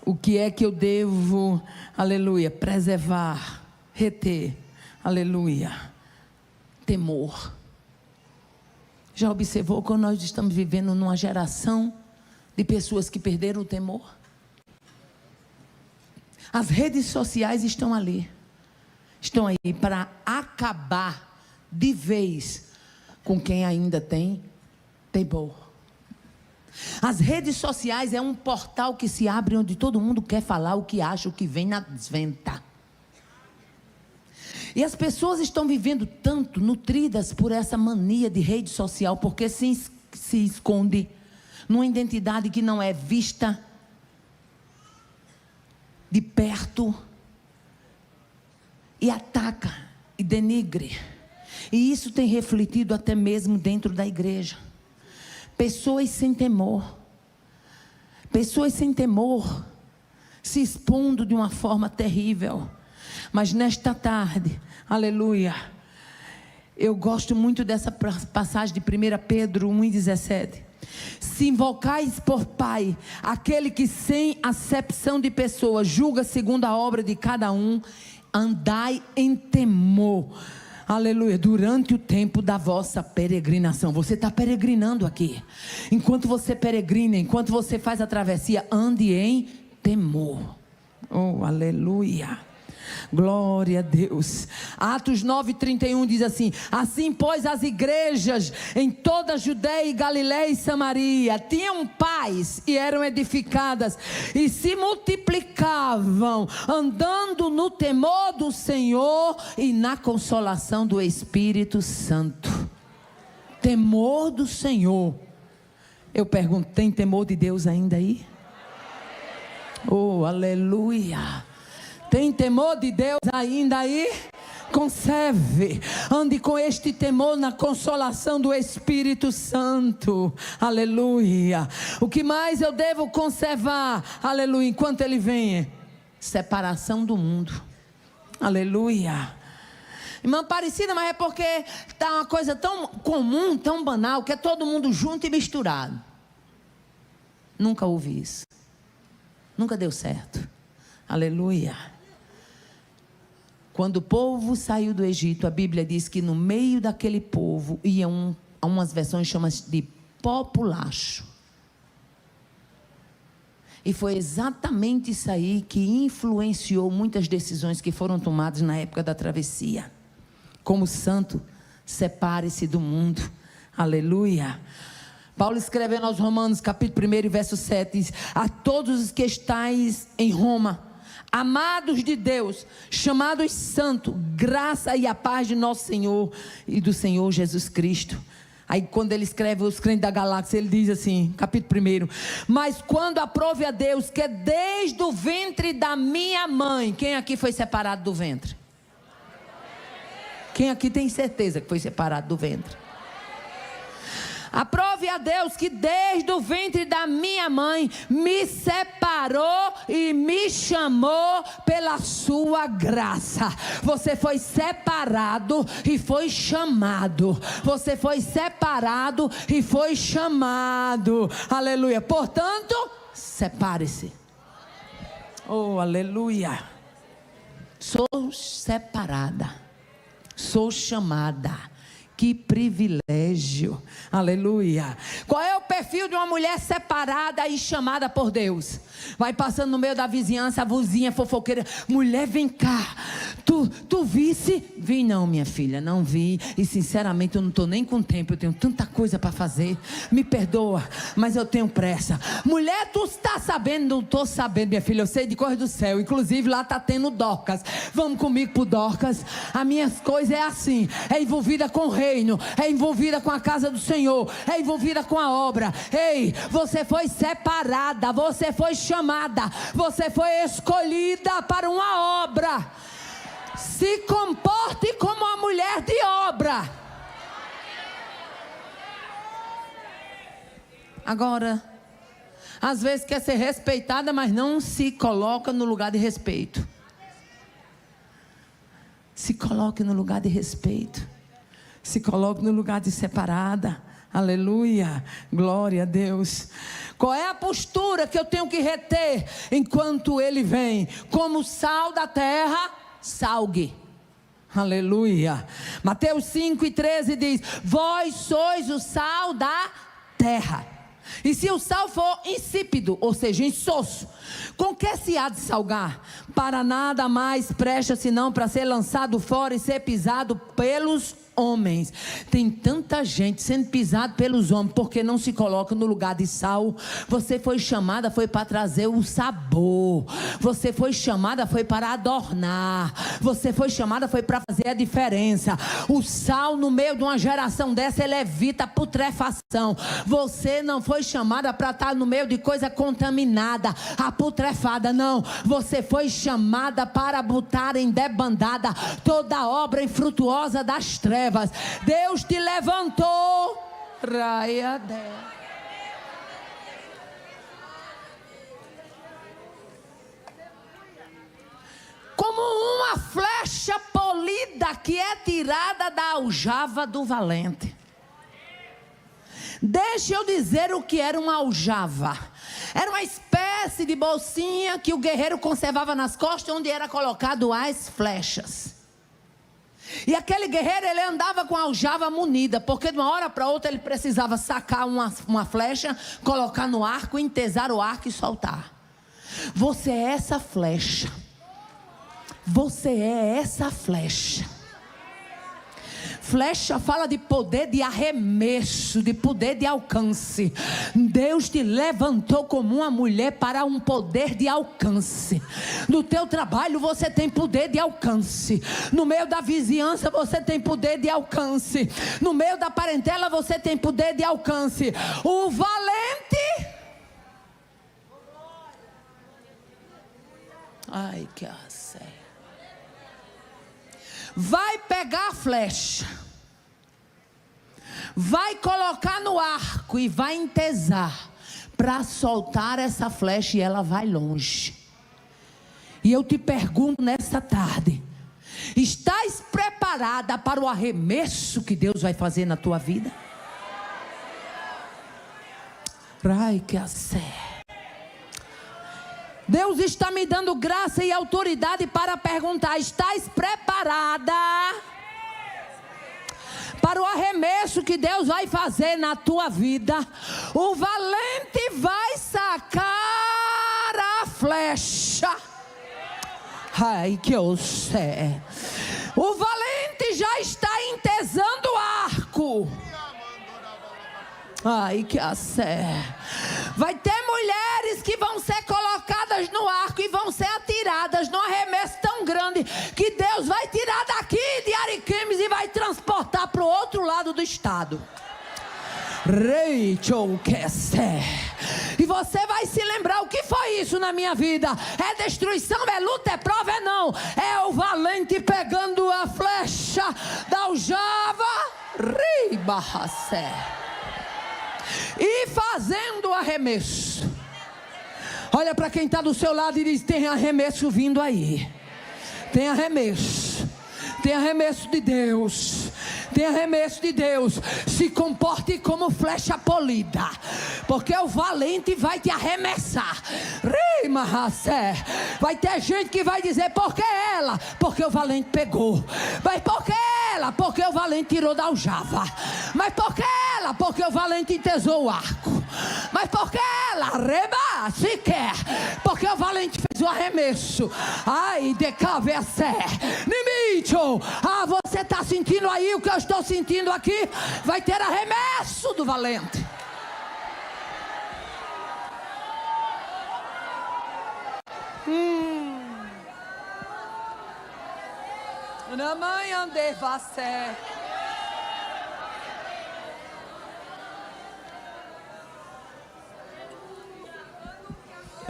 O que é que eu devo, aleluia, preservar, reter? Aleluia. Temor. Já observou que nós estamos vivendo numa geração de pessoas que perderam o temor? As redes sociais estão ali. Estão aí para acabar de vez com quem ainda tem temor. As redes sociais é um portal que se abre onde todo mundo quer falar o que acha, o que vem na desventa. E as pessoas estão vivendo tanto, nutridas por essa mania de rede social, porque se esconde numa identidade que não é vista de perto, e ataca e denigre. E isso tem refletido até mesmo dentro da igreja. Pessoas sem temor. Pessoas sem temor, se expondo de uma forma terrível. Mas nesta tarde, aleluia, eu gosto muito dessa passagem de 1 Pedro 1,17. Se invocais por Pai aquele que sem acepção de pessoas julga segundo a obra de cada um, andai em temor, aleluia, durante o tempo da vossa peregrinação. Você está peregrinando aqui. Enquanto você peregrina, enquanto você faz a travessia, ande em temor. Oh, aleluia. Glória a Deus. Atos 9:31 diz assim: assim pois as igrejas em toda a Judeia e Galiléia e Samaria tinham paz e eram edificadas e se multiplicavam, andando no temor do Senhor e na consolação do Espírito Santo. Temor do Senhor. Eu pergunto, tem temor de Deus ainda aí? Oh, aleluia. Tem temor de Deus ainda aí? Conserve, ande com este temor na consolação do Espírito Santo, aleluia. O que mais eu devo conservar, aleluia, enquanto Ele vem? Separação do mundo, aleluia. Irmã Aparecida, mas é porque está uma coisa tão comum, tão banal, que é todo mundo junto e misturado. Nunca ouvi isso. Nunca deu certo. Aleluia. Quando o povo saiu do Egito, a Bíblia diz que no meio daquele povo iam, umas versões chamam de populacho. E foi exatamente isso aí que influenciou muitas decisões que foram tomadas na época da travessia. Como santo, separe-se do mundo. Aleluia. Paulo escrevendo aos Romanos, capítulo 1, verso 7, diz: a todos os que estáis em Roma, amados de Deus, chamados santos, graça e a paz de nosso Senhor e do Senhor Jesus Cristo. Aí quando ele escreve os crentes da galáxia, ele diz assim, capítulo 1: mas quando aprove a Deus, que desde o ventre da minha mãe, quem aqui foi separado do ventre? Quem aqui tem certeza que foi separado do ventre? Aprove a Deus que desde o ventre da minha mãe me separou e me chamou pela sua graça. Você foi separado e foi chamado. Você foi separado e foi chamado. Aleluia. Portanto, separe-se. Oh, aleluia. Sou separada. Sou chamada. Que privilégio, aleluia. Qual é o perfil de uma mulher separada e chamada por Deus? Vai passando no meio da vizinhança, a vizinha fofoqueira: mulher, vem cá, tu visse? Vi não, minha filha, não vi. E sinceramente eu não estou nem com tempo, eu tenho tanta coisa para fazer. Me perdoa, mas eu tenho pressa. Mulher, tu está sabendo? Não estou sabendo, minha filha, eu sei de cor do céu. Inclusive lá está tendo Dorcas. Vamos comigo pro Dorcas. As minhas coisas é assim, é envolvida com o reino, é envolvida com a casa do Senhor, é envolvida com a obra. Ei, você foi separada, você foi chamada, você foi escolhida para uma obra. Se comporte como uma mulher de obra. Agora, às vezes quer ser respeitada, mas não se coloca no lugar de respeito. Se coloque no lugar de respeito. Se coloque no lugar de separada. Aleluia, glória a Deus. Qual é a postura que eu tenho que reter enquanto Ele vem? Como sal da terra, salgue. Aleluia. Mateus 5:13 diz: vós sois o sal da terra. E se o sal for insípido, ou seja, insosso, com que se há de salgar? Para nada mais presta senão para ser lançado fora e ser pisado pelos homens. Tem tanta gente sendo pisado pelos homens porque não se coloca no lugar de sal. Você foi chamada, foi para trazer o sabor. Você foi chamada, foi para adornar. Você foi chamada, foi para fazer a diferença. O sal no meio de uma geração dessa, ele evita a putrefação. Você não foi chamada para estar no meio de coisa contaminada, a putrefada, não. Você foi chamada para botar em debandada toda obra infrutuosa das trevas. Deus te levantou, raia dela, como uma flecha polida que é tirada da aljava do valente. Deixa eu dizer o que era uma aljava. Era uma espécie de bolsinha que o guerreiro conservava nas costas, onde era colocado as flechas. E aquele guerreiro, ele andava com a aljava munida, porque de uma hora para outra ele precisava sacar uma flecha, colocar no arco, entesar o arco e soltar. Você é essa flecha. Você é essa flecha. Flecha fala de poder de arremesso, de poder de alcance. Deus te levantou como uma mulher para um poder de alcance. No teu trabalho você tem poder de alcance. No meio da vizinhança você tem poder de alcance. No meio da parentela você tem poder de alcance. O valente, ai que sério, vai pegar a flecha, vai colocar no arco e vai entesar para soltar essa flecha, e ela vai longe. E eu te pergunto nessa tarde: estás preparada para o arremesso que Deus vai fazer na tua vida? Ai que Deus está me dando graça e autoridade para perguntar: estás preparada para o arremesso que Deus vai fazer na tua vida? O valente vai sacar a flecha. Ai, que eu sei. O valente já está entesando o arco. Ai, que a sé. Vai ter mulheres que vão ser colocadas no arco e vão ser atiradas num arremesso tão grande que Deus vai tirar daqui de Ariquemes e vai transportar para o outro lado do estado. Rachel, que sé. E você vai se lembrar: o que foi isso na minha vida? É destruição, é luta, é prova, é não. É o valente pegando a flecha da aljava, e fazendo o arremesso. Olha para quem está do seu lado e diz: tem arremesso vindo aí. Tem arremesso. Tem arremesso de Deus. Tem arremesso de Deus. Se comporte como flecha polida, porque o valente vai te arremessar. Vai ter gente que vai dizer: por que ela? Porque o valente pegou. Mas por que ela? Porque o valente tirou da aljava. Mas por que ela? Porque o valente entesou o arco. Mas por que ela? Reba, se quer. Porque o valente fez o arremesso. Ai, de cabeça. Nimicho. Ah, você está sentindo aí o que eu estou sentindo aqui? Vai ter arremesso do valente. Na manhã de você.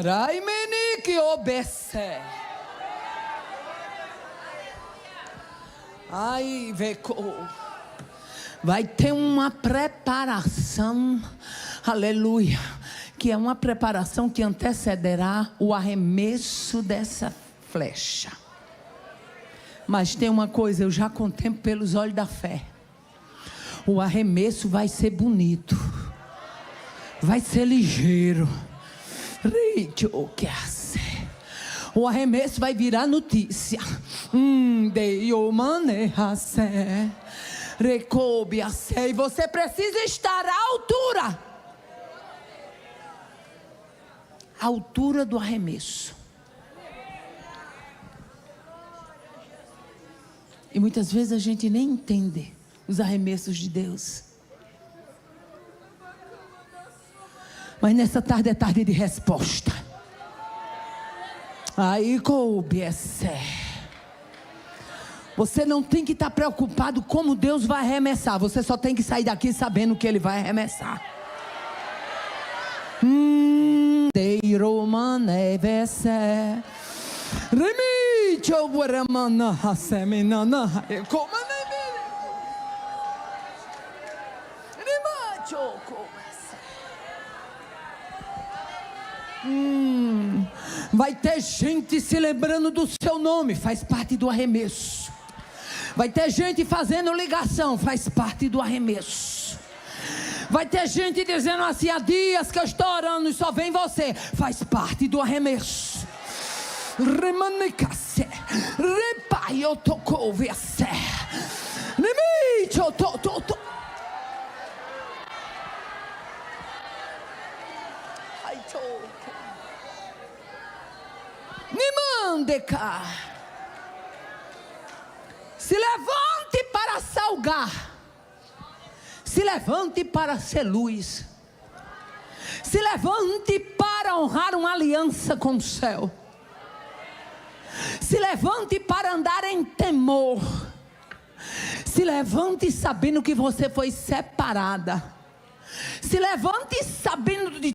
Raimeni que obese. Ai, vai ter uma preparação, aleluia, que é uma preparação que antecederá o arremesso dessa flecha. Mas tem uma coisa, eu já contemplo pelos olhos da fé: o arremesso vai ser bonito, vai ser ligeiro. O arremesso vai virar notícia. E você precisa estar à altura. À altura do arremesso. E muitas vezes a gente nem entende os arremessos de Deus. Mas nessa tarde é tarde de resposta. Aí coube. Você não tem que estar preocupado como Deus vai arremessar. Você só tem que sair daqui sabendo que Ele vai arremessar. Vai ter gente se lembrando do seu nome, faz parte do arremesso. Vai ter gente fazendo ligação, faz parte do arremesso. Vai ter gente dizendo assim: há dias que eu estou orando e só vem você, faz parte do arremesso. Remanicase, repaio tocou vese, nemicho to. Ai to. Nimandeca. Se levante para salgar. Se levante para ser luz. Se levante para honrar uma aliança com o céu. Se levante para andar em temor. Se levante sabendo que você foi separada. Se levante sabendo de